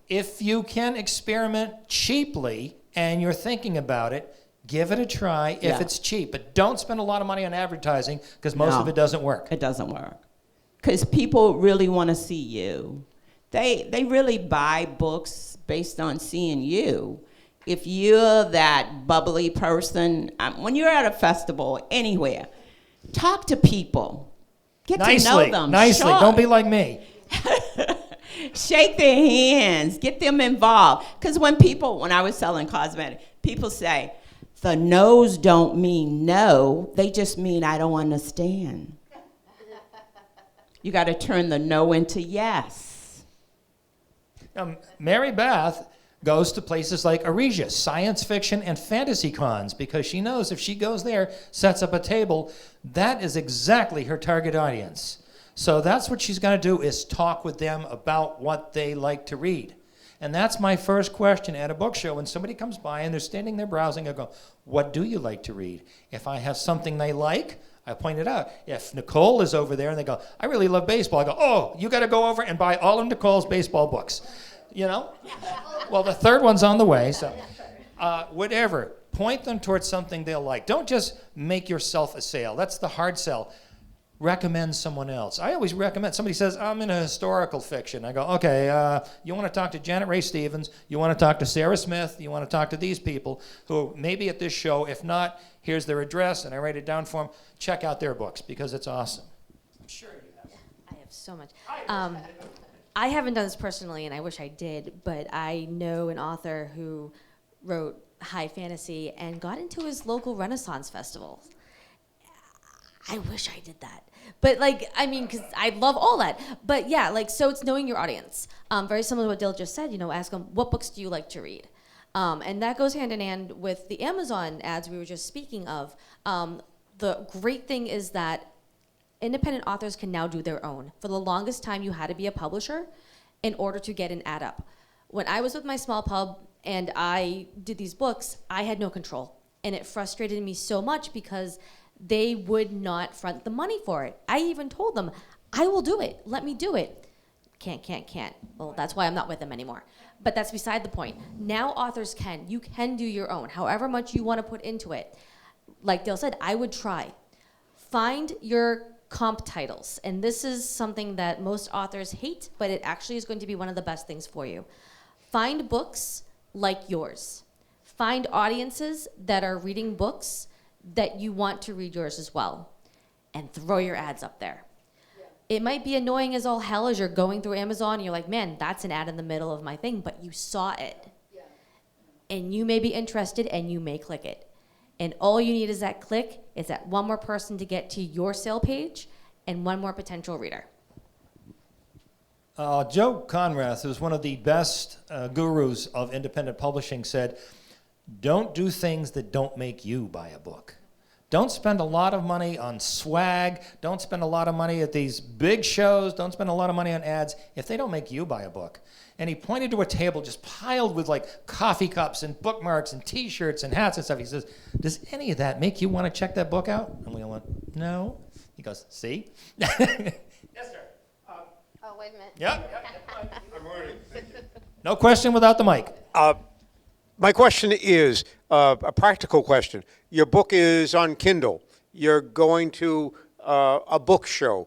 If you can experiment cheaply and you're thinking about it, give it a try if Yeah. it's cheap. But don't spend a lot of money on advertising because most No. of it doesn't work. It doesn't work. Because people really want to see you. They really buy books based on seeing you. If you're that bubbly person, when you're at a festival, anywhere, talk to people. Get to know them. Nicely. Sure. Don't be like me. Shake their hands. Get them involved. Because when I was selling cosmetics, people say, the no's don't mean no. They just mean I don't understand. You got to turn the no into yes. Mary Beth goes to places like Aregia, science fiction and fantasy cons, because she knows if she goes there, sets up a table, that is exactly her target audience. So that's what she's going to do, is talk with them about what they like to read. And that's my first question at a book show. When somebody comes by and they're standing there browsing, I go, what do you like to read? If I have something they like, I point it out. If Nicole is over there and they go, I really love baseball, I go, oh, you got to go over and buy all of Nicole's baseball books. You know? Well, the third one's on the way, so whatever. Point them towards something they'll like. Don't just make yourself a sale. That's the hard sell. Recommend someone else. I always recommend. Somebody says, I'm in a historical fiction. I go, okay, you want to talk to Janet Ray Stevens, you want to talk to Sarah Smith, you want to talk to these people who may be at this show. If not, here's their address, and I write it down for them. Check out their books, because it's awesome. I'm sure you have. I have so much. I haven't done this personally, and I wish I did, but I know an author who wrote high fantasy and got into his local Renaissance festival. I wish I did that. But because I love all that. But yeah, so it's knowing your audience. Very similar to what Dill just said, ask them, what books do you like to read? And that goes hand in hand with the Amazon ads we were just speaking of. The great thing is that independent authors can now do their own. For the longest time, you had to be a publisher in order to get an ad up. When I was with my small pub and I did these books, I had no control. And it frustrated me so much because they would not front the money for it. I even told them, I will do it. Let me do it. Can't. Well, that's why I'm not with them anymore. But that's beside the point. Now authors can. You can do your own, however much you want to put into it. Like Dale said, I would try. Find your comp titles. And this is something that most authors hate, but it actually is going to be one of the best things for you. Find books like yours. Find audiences that are reading books that you want to read yours as well, and throw your ads up there. Yeah. It might be annoying as all hell as you're going through Amazon and you're like, man, that's an ad in the middle of my thing, but you saw it. Yeah. And you may be interested and you may click it. And all you need is that click, is that one more person to get to your sale page and one more potential reader. Joe Conrath, who's one of the best gurus of independent publishing, said, don't do things that don't make you buy a book. Don't spend a lot of money on swag. Don't spend a lot of money at these big shows. Don't spend a lot of money on ads if they don't make you buy a book. And he pointed to a table just piled with coffee cups and bookmarks and T-shirts and hats and stuff. He says, does any of that make you want to check that book out? And we all went, no. He goes, see? Yes, sir. Oh, wait a minute. Yep. I'm learning. Thank you. No question without the mic. My question is a practical question. Your book is on Kindle. You're going to a book show.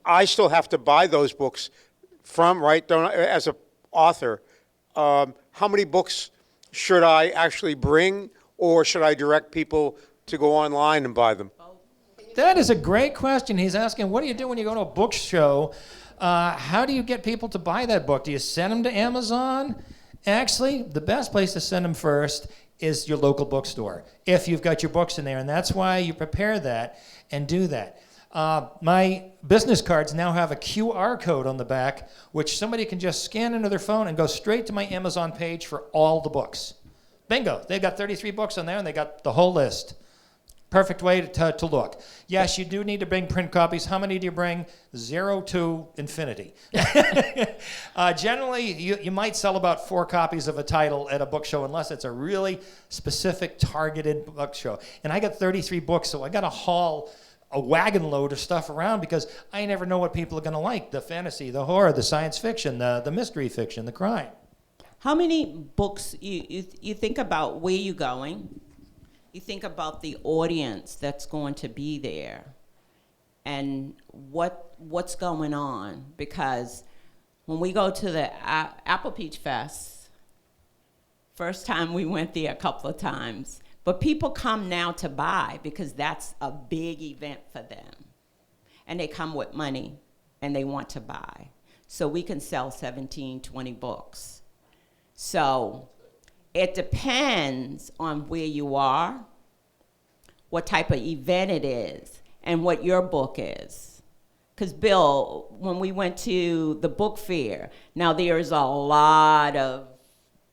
I still have to buy those books as an author. How many books should I actually bring, or should I direct people to go online and buy them? That is a great question. He's asking, what do you do when you go to a book show? How do you get people to buy that book? Do you send them to Amazon? Actually, the best place to send them first is your local bookstore, if you've got your books in there. And that's why you prepare that and do that. My business cards now have a QR code on the back, which somebody can just scan into their phone and go straight to my Amazon page for all the books. Bingo. They've got 33 books on there, and they got the whole list. Perfect way to look. Yes, you do need to bring print copies. How many do you bring? 0 to infinity. Generally, you might sell about 4 copies of a title at a book show, unless it's a really specific, targeted book show. And I got 33 books, so I got to haul a wagon load of stuff around because I never know what people are going to like. The fantasy, the horror, the science fiction, the mystery fiction, the crime. How many books, you think about where you're going, you think about the audience that's going to be there, and what's going on. Because when we go to the Apple Peach Fest, first time we went there a couple of times, but people come now to buy because that's a big event for them. And they come with money and they want to buy. So we can sell 17, 20 books. So it depends on where you are, what type of event it is, and what your book is. Because, Bill, when we went to the book fair, now there's a lot of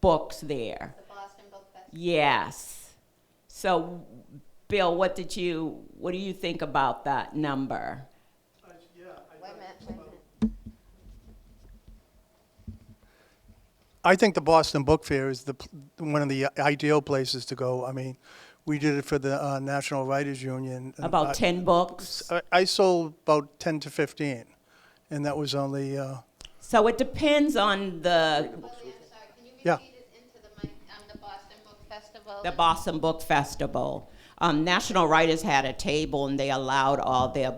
books there. The Boston Book Festival. Yes. So, Bill, what do you think about that number? Wait a minute. I think the Boston Book Fair is one of the ideal places to go. I mean, we did it for the National Writers Union. and About 10 books? I sold about 10 to 15, and that was only, So it depends on the Willie, I'm sorry, can you Yeah. repeat it into the mic, the Boston Book Festival? Boston Book Festival. National Writers had a table, and they allowed all their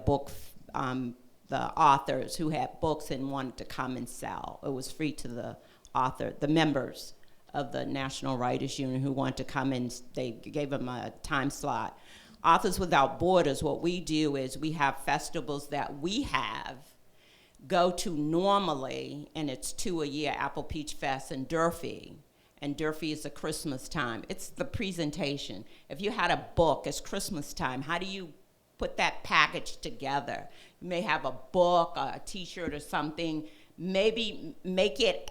the authors who had books and wanted to come and sell. It was free to the members of the National Writers Union who want to come in. They gave them a time slot. Authors Without Borders, what we do is we have festivals that we have go to normally, and it's 2 a year, Apple Peach Fest and Durfee. And Durfee is a Christmas time. It's the presentation. If you had a book, it's Christmas time. How do you put that package together? You may have a book, a t-shirt or something. Maybe make it,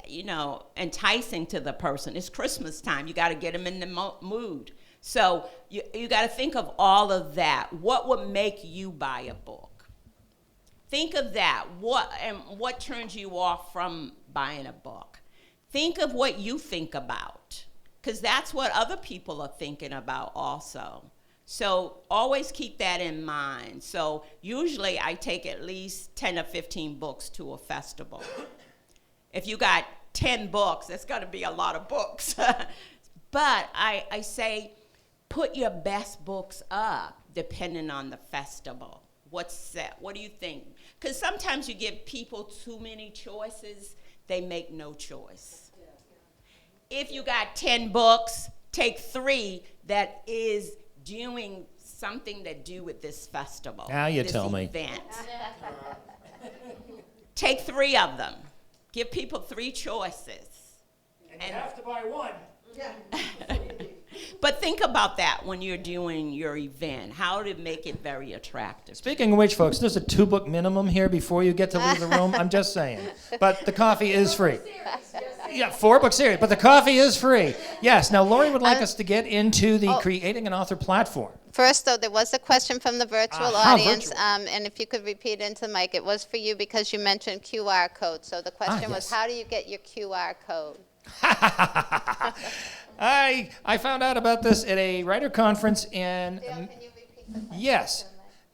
enticing to the person. It's Christmas time. You got to get them in the mood. So you got to think of all of that. What would make you buy a book? Think of that. What turns you off from buying a book? Think of what you think about, because that's what other people are thinking about also. So always keep that in mind. So usually I take at least 10 or 15 books to a festival. If you got 10 books, that's going to be a lot of books. But I say put your best books up depending on the festival. What's set? What do you think? Because sometimes you give people too many choices, they make no choice. If you got 10 books, take 3 that is doing something to do with this festival. Now you this tell me. Event. Take 3 of them. Give people 3 choices. And you have to buy one. But think about that when you're doing your event, how to make it very attractive. Speaking of which, folks, there's a 2-book minimum here before you get to leave the room. I'm just saying. But the coffee is free. Yeah, 4-book series, but the coffee is free. Yes, now Lori would like us to get into the Creating an Author platform. First, though, there was a question from the virtual audience, and if you could repeat into the mic, it was for you because you mentioned QR code. So the question was, yes. how do you get your QR code? I found out about this at a writer conference in... Dale, can you repeat the question? Yes.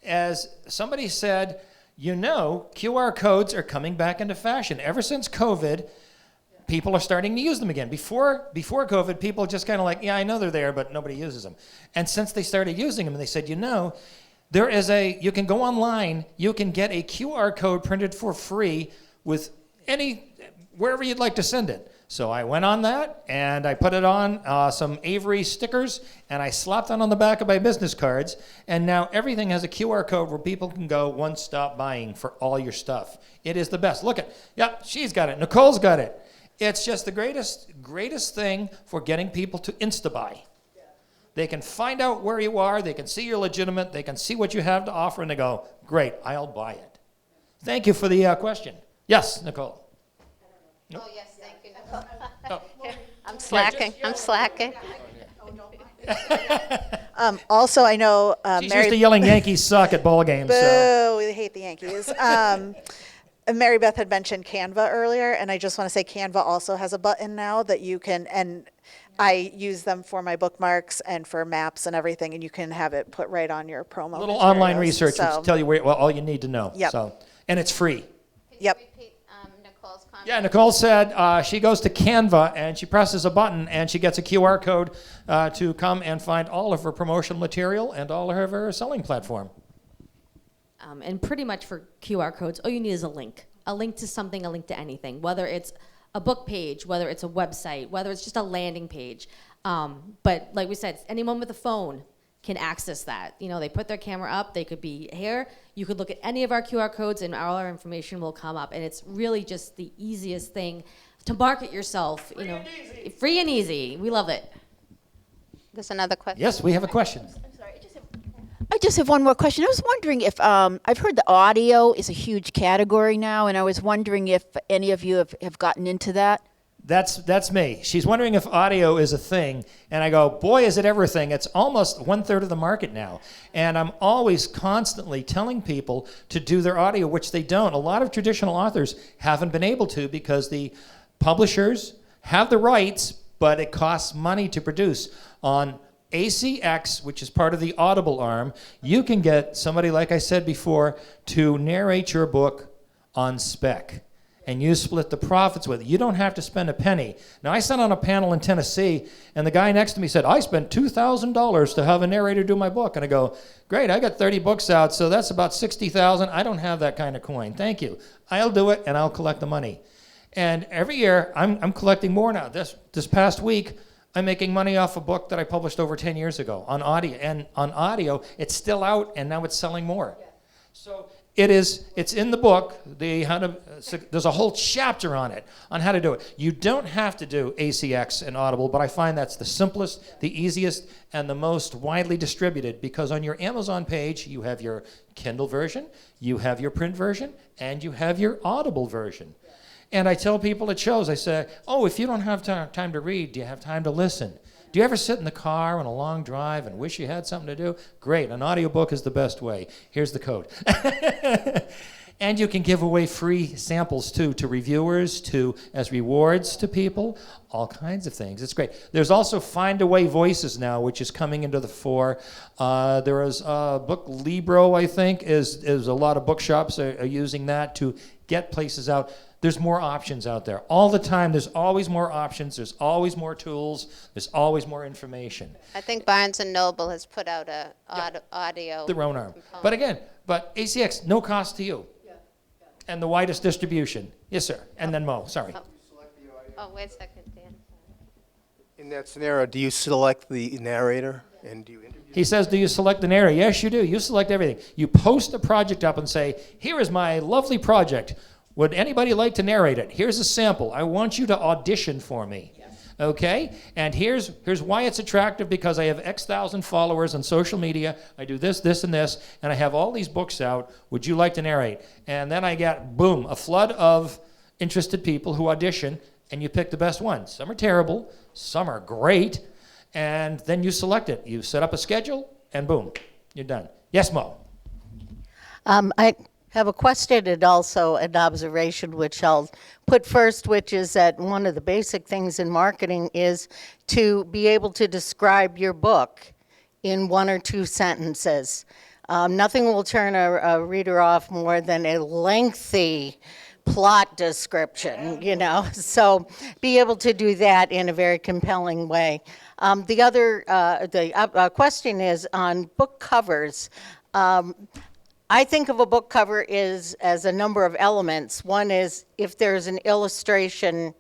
As somebody said, QR codes are coming back into fashion. Ever since COVID, people are starting to use them again. Before COVID, people just kind of like, yeah, I know they're there, but nobody uses them. And since they started using them, they said, there is you can go online, you can get a QR code printed for free with wherever you'd like to send it. So I went on that, and I put it on some Avery stickers, and I slapped it on the back of my business cards, and now everything has a QR code where people can go one-stop buying for all your stuff. It is the best. Look she's got it. Nicole's got it. It's just the greatest thing for getting people to Insta-buy. They can find out where you are, they can see you're legitimate, they can see what you have to offer, and they go, great, I'll buy it. Thank you for the question. Yes, Nicole. Oh, yes, thank you, Nicole. Oh. I'm slacking. Also, I know She's Mary. used to yelling Yankees suck at ball games. So. Boo! We hate the Yankees. Mary Beth had mentioned Canva earlier, and I just want to say Canva also has a button now that you can, and I use them for my bookmarks and for maps and everything, and you can have it put right on your promo. Little online materials. research So, will tell you all you need to know. Yep. So, and it's free. Could Yep. you repeat Nicole's Yeah, Nicole said she goes to Canva and she presses a button and she gets a QR code to come and find all of her promotional material and all of her selling platform. And pretty much for QR codes, all you need is a link to something, a link to anything, whether it's a book page, whether it's a website, whether it's just a landing page. But like we said, anyone with a phone can access that. You know, they put their camera up, they could be here, you could look at any of our QR codes and all our information will come up. And it's really just the easiest thing to market yourself, you know. Free and easy. We love it. There's another question. Yes, we have a question. I just have one more question. I was wondering if, I've heard the audio is a huge category now, and I was wondering if any of you have gotten into that. That's me. She's wondering if audio is a thing, and I go, boy, is it ever a thing. It's almost 1/3 of the market now, and I'm always constantly telling people to do their audio, which they don't. A lot of traditional authors haven't been able to because the publishers have the rights, but it costs money to produce. On ACX, which is part of the Audible arm, you can get somebody, like I said before, to narrate your book on spec. And you split the profits with it. You don't have to spend a penny. Now, I sat on a panel in Tennessee, and the guy next to me said, I spent $2,000 to have a narrator do my book. And I go, great, I got 30 books out, so that's about $60,000. I don't have that kind of coin. Thank you. I'll do it, and I'll collect the money. And every year, I'm collecting more now. This past week, I'm making money off a book that I published over 10 years ago on audio. And on audio, it's still out, and now it's selling more. So it's in the book. There's a whole chapter on it, on how to do it. You don't have to do ACX and Audible, but I find that's the simplest, the easiest, and the most widely distributed, because on your Amazon page, you have your Kindle version, you have your print version, and you have your Audible version. And I tell people at shows, I say, oh, if you don't have time to read, do you have time to listen? Do you ever sit in the car on a long drive and wish you had something to do? Great, an audiobook is the best way. Here's the code. And you can give away free samples, too, to reviewers, as rewards to people, all kinds of things. It's great. There's also Find Away Voices now, which is coming into the fore. There is Book Libro, I think, is a lot of bookshops are using that to get places out. There's more options out there. All the time, there's always more options. There's always more tools. There's always more information. I think Barnes & Noble has put out a audio. Their own arm. component. But ACX, no cost to you. And the widest distribution. Yes, sir. And then Mo, sorry. Oh, wait a second, Dan. In that scenario, do you select the narrator and do you interview? He says, do you select the narrator? Yes, you do. You select everything. You post a project up and say, here is my lovely project. Would anybody like to narrate it? Here's a sample. I want you to audition for me. Okay? And here's why it's attractive, because I have X thousand followers on social media. I do this, this, and this, and I have all these books out. Would you like to narrate? And then I get, boom, a flood of interested people who audition, and you pick the best one. Some are terrible, some are great, and then you select it. You set up a schedule, and boom, you're done. Yes, Mo? I have a question and also an observation, which I'll put first, which is that one of the basic things in marketing is to be able to describe your book in 1 or 2 sentences. Nothing will turn a reader off more than a lengthy plot description, you know, so be able to do that in a very compelling way. The other question is on book covers. I think of a book cover as a number of elements. One is if there's an illustration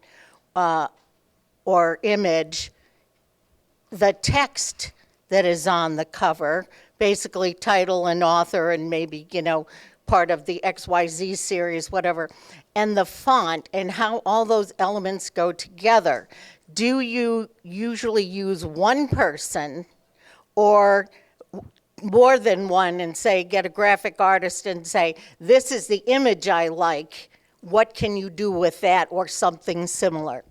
or image, the text that is on the cover, basically title and author and maybe, you know, part of the XYZ series, whatever, and the font and how all those elements go together. Do you usually use one person or more than one and say, get a graphic artist and say, this is the image I like, what can you do with that, or something similar?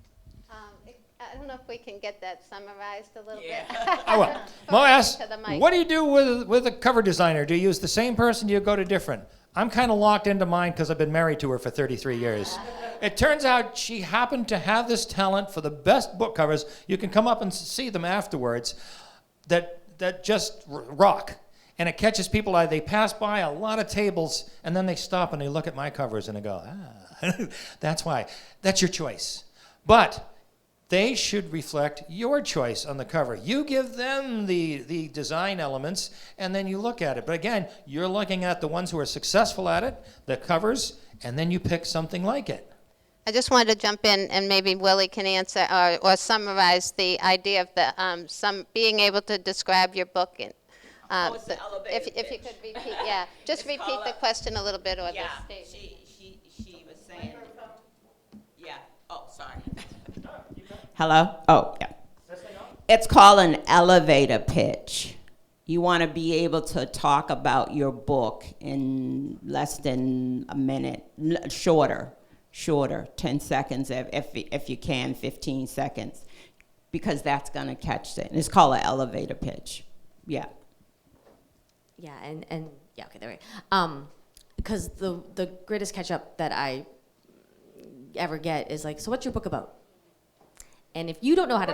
I don't know if we can get that summarized a little bit. I will. Mo asks, To the mic. what do you do with a cover designer? Do you use the same person? Do you go to different? I'm kind of locked into mine because I've been married to her for 33 years. It turns out she happened to have this talent for the best book covers. You can come up and see them afterwards that just rock. And it catches people, they pass by a lot of tables, and then they stop and they look at my covers and they go, that's why. That's your choice. But they should reflect your choice on the cover. You give them the design elements, and then you look at it. But again, you're looking at the ones who are successful at it, the covers, and then you pick something like it. I just wanted to jump in, and maybe Willie can answer or summarize the idea of the being able to describe your book. And, it's the elevator if you pitch. could repeat, yeah, just It's repeat the question a little bit or Yeah, the statement. she was saying, yeah, oh, sorry. Hello? Oh, yeah. It's called an elevator pitch. You want to be able to talk about your book in less than a minute, shorter, 10 seconds if you can, 15 seconds, because that's going to catch it. It's called an elevator pitch. Yeah. Yeah, and yeah, okay, there we go. Because the greatest catch up that I ever get is like, so what's your book about? And if you don't know how to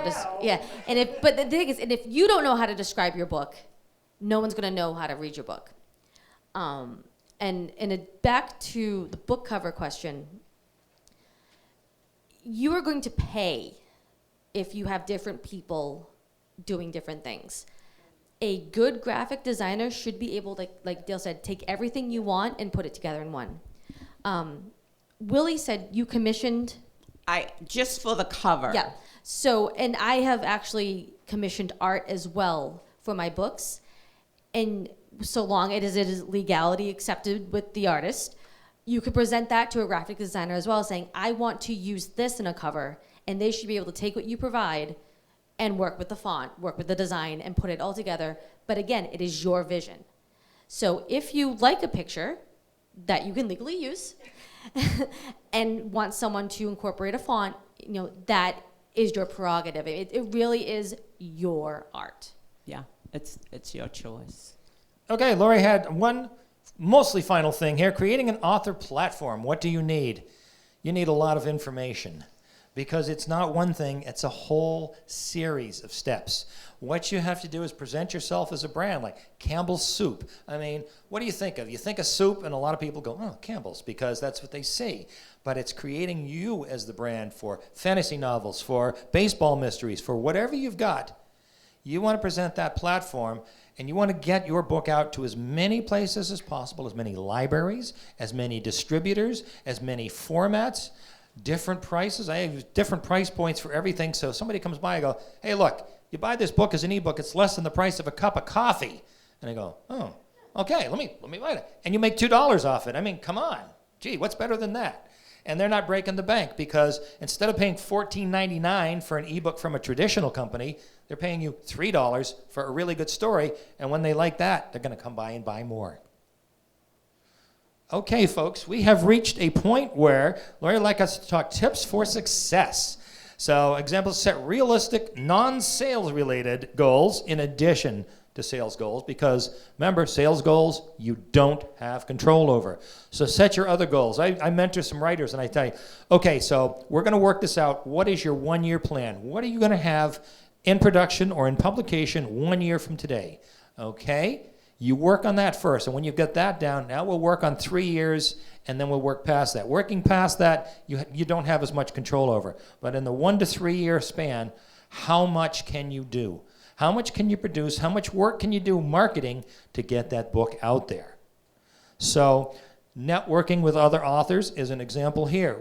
but the thing is, and if you don't know how to describe your book, no one's gonna know how to read your book. Back to the book cover question, you are going to pay if you have different people doing different things. A good graphic designer should be able to, like Dale said, take everything you want and put it together in one. Willie said you commissioned. Just for the cover. Yeah. So, and I have actually commissioned art as well for my books. And so long it is legality accepted with the artist, you could present that to a graphic designer as well, saying, I want to use this in a cover, and they should be able to take what you provide and work with the font, work with the design, and put it all together. But again, it is your vision. So if you like a picture that you can legally use and want someone to incorporate a font, that is your prerogative. It really is your art. Yeah, it's your choice. Okay, Lori had one mostly final thing here. Creating an author platform. What do you need? You need a lot of information, because it's not one thing, it's a whole series of steps. What you have to do is present yourself as a brand, like Campbell's Soup. I mean, what do you think of? You think of soup, and a lot of people go, oh, Campbell's, because that's what they see. But it's creating you as the brand for fantasy novels, for baseball mysteries, for whatever you've got. You want to present that platform, and you want to get your book out to as many places as possible, as many libraries, as many distributors, as many formats, different prices. I have different price points for everything. So if somebody comes by, I go, hey, look, you buy this book as an ebook, it's less than the price of a cup of coffee. And I go, oh, okay, let me buy it. And you make $2 off it. I mean, come on. Gee, what's better than that? And they're not breaking the bank, because instead of paying $14.99 for an ebook from a traditional company, they're paying you $3 for a really good story. And when they like that, they're going to come by and buy more. Okay, folks, we have reached a point where Lori would like us to talk tips for success. So examples: set realistic, non-sales related goals in addition to sales goals, because remember, sales goals you don't have control over. So set your other goals. I mentor some writers, and I tell you, okay, so we're going to work this out. What is your one-year plan? What are you going to have in production or in publication 1 year from today? Okay? You work on that first, and when you've got that down, now we'll work on 3 years, and then we'll work past that. Working past that, you don't have as much control over. But in the 1 to 3 year span, how much can you do? How much can you produce? How much work can you do marketing to get that book out there? So networking with other authors is an example here.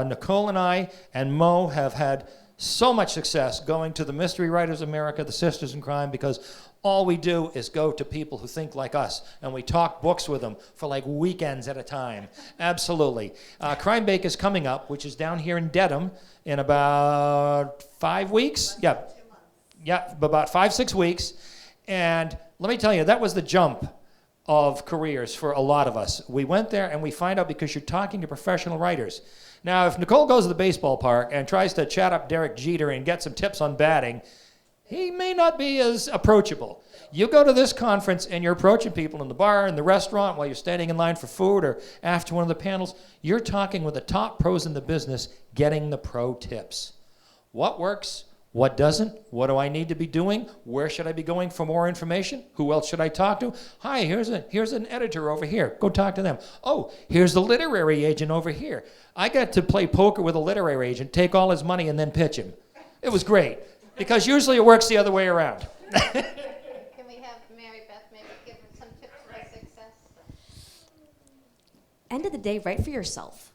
Nicole and I and Mo have had so much success going to the Mystery Writers America, the Sisters in Crime, because all we do is go to people who think like us, and we talk books with them for like weekends at a time. Absolutely. Crime Bake is coming up, which is down here in Dedham in about 5 weeks. Yeah, about 5-6 weeks. And let me tell you, that was the jump of careers for a lot of us. We went there and we find out, because you're talking to professional writers. Now, if Nicole goes to the baseball park and tries to chat up Derek Jeter and get some tips on batting, he may not be as approachable. You go to this conference and you're approaching people in the bar, in the restaurant, while you're standing in line for food, or after one of the panels. You're talking with the top pros in the business, getting the pro tips. What works? What doesn't? What do I need to be doing? Where should I be going for more information? Who else should I talk to? Hi, here's an editor over here. Go talk to them. Oh, here's the literary agent over here. I got to play poker with a literary agent, take all his money, and then pitch him. It was great, because usually it works the other way around. Can we have Mary Beth maybe give us some tips for success? End of the day, write for yourself.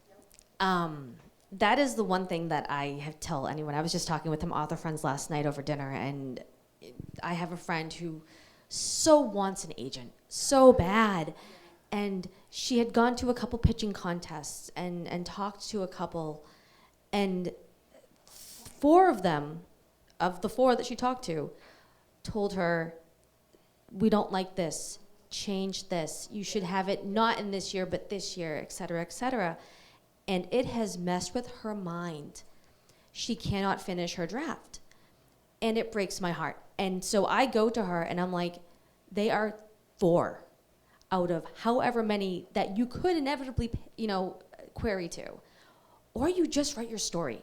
That is the one thing that I have tell anyone. I was just talking with some author friends last night over dinner, and I have a friend who so wants an agent, so bad. And she had gone to a couple pitching contests and talked to a couple, and 4 of them, of the 4 that she talked to, told her, we don't like this, change this, you should have it not in this year, but this year, et cetera, et cetera. And it has messed with her mind. She cannot finish her draft. And it breaks my heart. And so I go to her and I'm like, they are 4 out of however many that you could inevitably, query to. Or you just write your story.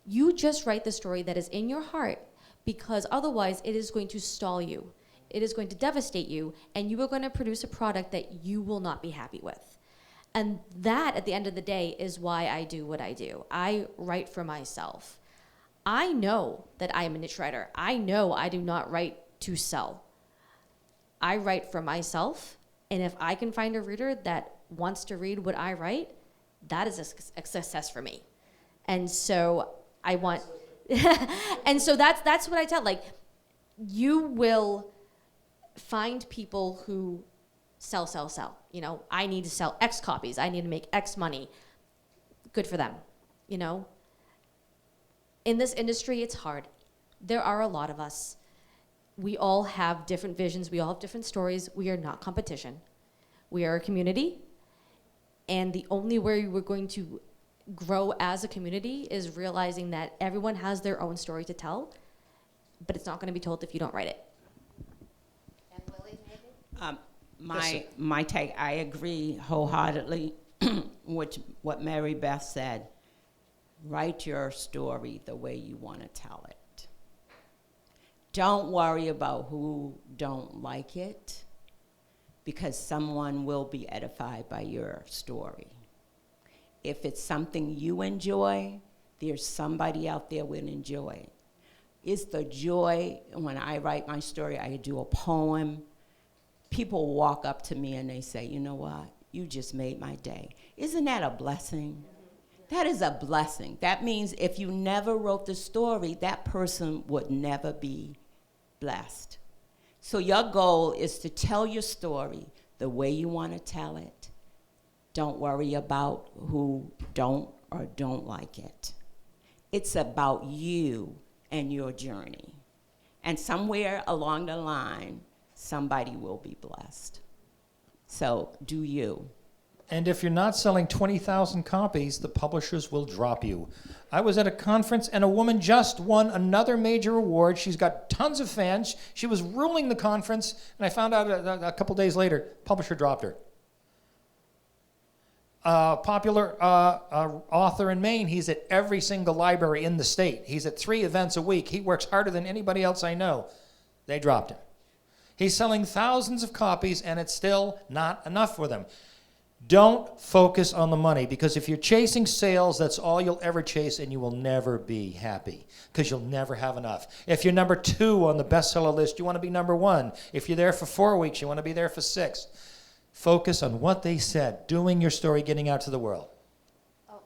You just write the story that is in your heart, because otherwise it is going to stall you. It is going to devastate you, and you are going to produce a product that you will not be happy with. And that, at the end of the day, is why I do what I do. I write for myself. I know that I am a niche writer. I know I do not write to sell. I write for myself, and if I can find a reader that wants to read what I write, that is a success for me. And so I want, and so that's what I tell. Like, you will find people who sell. I need to sell X copies. I need to make X money. Good for them, In this industry, it's hard. There are a lot of us. We all have different visions. We all have different stories. We are not competition. We are a community. And the only way we're going to grow as a community is realizing that everyone has their own story to tell, but it's not going to be told if you don't write it. And Willie, maybe? My take, I agree wholeheartedly with what Mary Beth said. Write your story the way you want to tell it. Don't worry about who don't like it, because someone will be edified by your story. If it's something you enjoy, there's somebody out there will enjoy it. It's the joy when I write my story, I do a poem. People walk up to me and they say, you know what? You just made my day. Isn't that a blessing? That is a blessing. That means if you never wrote the story, that person would never be blessed. So your goal is to tell your story the way you want to tell it. Don't worry about who don't or don't like it. It's about you and your journey. And somewhere along the line, somebody will be blessed. So do you. And if you're not selling 20,000 copies, the publishers will drop you. I was at a conference and a woman just won another major award. She's got tons of fans. She was ruling the conference, and I found out a couple days later, publisher dropped her. Popular author in Maine. He's at every single library in the state. He's at 3 events a week. He works harder than anybody else I know. They dropped him. He's selling thousands of copies, and it's still not enough for them. Don't focus on the money, because if you're chasing sales, that's all you'll ever chase, and you will never be happy, because you'll never have enough. If you're number 2 on the bestseller list, you want to be number 1. If you're there for 4 weeks, you want to be there for 6. Focus on what they said, doing your story, getting out to the world. Oh.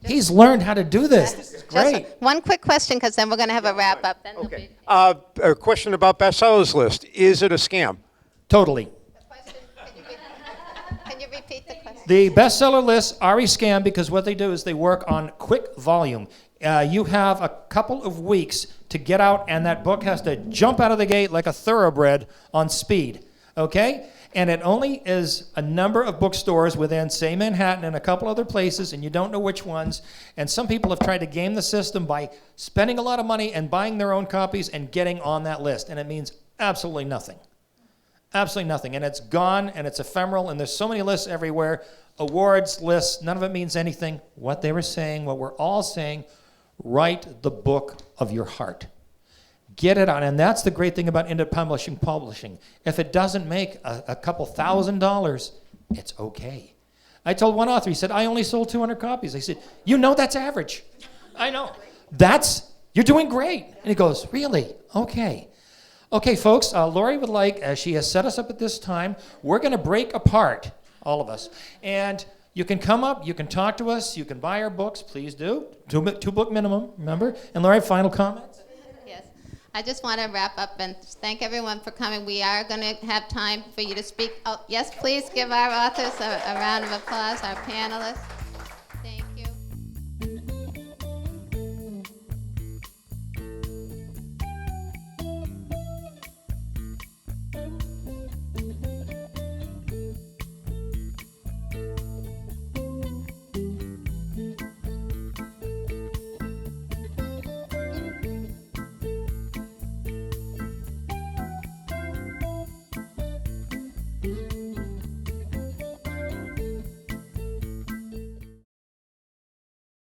He's learned how to do this. This is great. Just one quick question, because then we're going to have a wrap up. Then Okay. A question about bestsellers list. Is it a scam? Totally. Can you repeat the question? The bestseller lists are a scam, because what they do is they work on quick volume. You have a couple of weeks to get out, and that book has to jump out of the gate like a thoroughbred on speed. Okay? And it only is a number of bookstores within, say, Manhattan and a couple other places, and you don't know which ones. And some people have tried to game the system by spending a lot of money and buying their own copies and getting on that list. And it means absolutely nothing. Absolutely nothing. And it's gone, and it's ephemeral, and there's so many lists everywhere. Awards lists, none of it means anything. What they were saying, what we're all saying, Write the book of your heart. Get it on, and that's the great thing about independent publishing. If it doesn't make a couple $1,000s, it's okay. I told one author, he said, I only sold 200 copies. I said, you know that's average. I know. You're doing great. And he goes, really? Okay. Okay, folks, Lori would like, as she has set us up at this time, we're going to break apart, all of us. And you can come up, you can talk to us, you can buy our books, please do. Two book minimum, remember? And Lori, final comments? Yes. I just want to wrap up and thank everyone for coming. We are going to have time for you to speak. Oh, yes, please give our authors a round of applause, our panelists.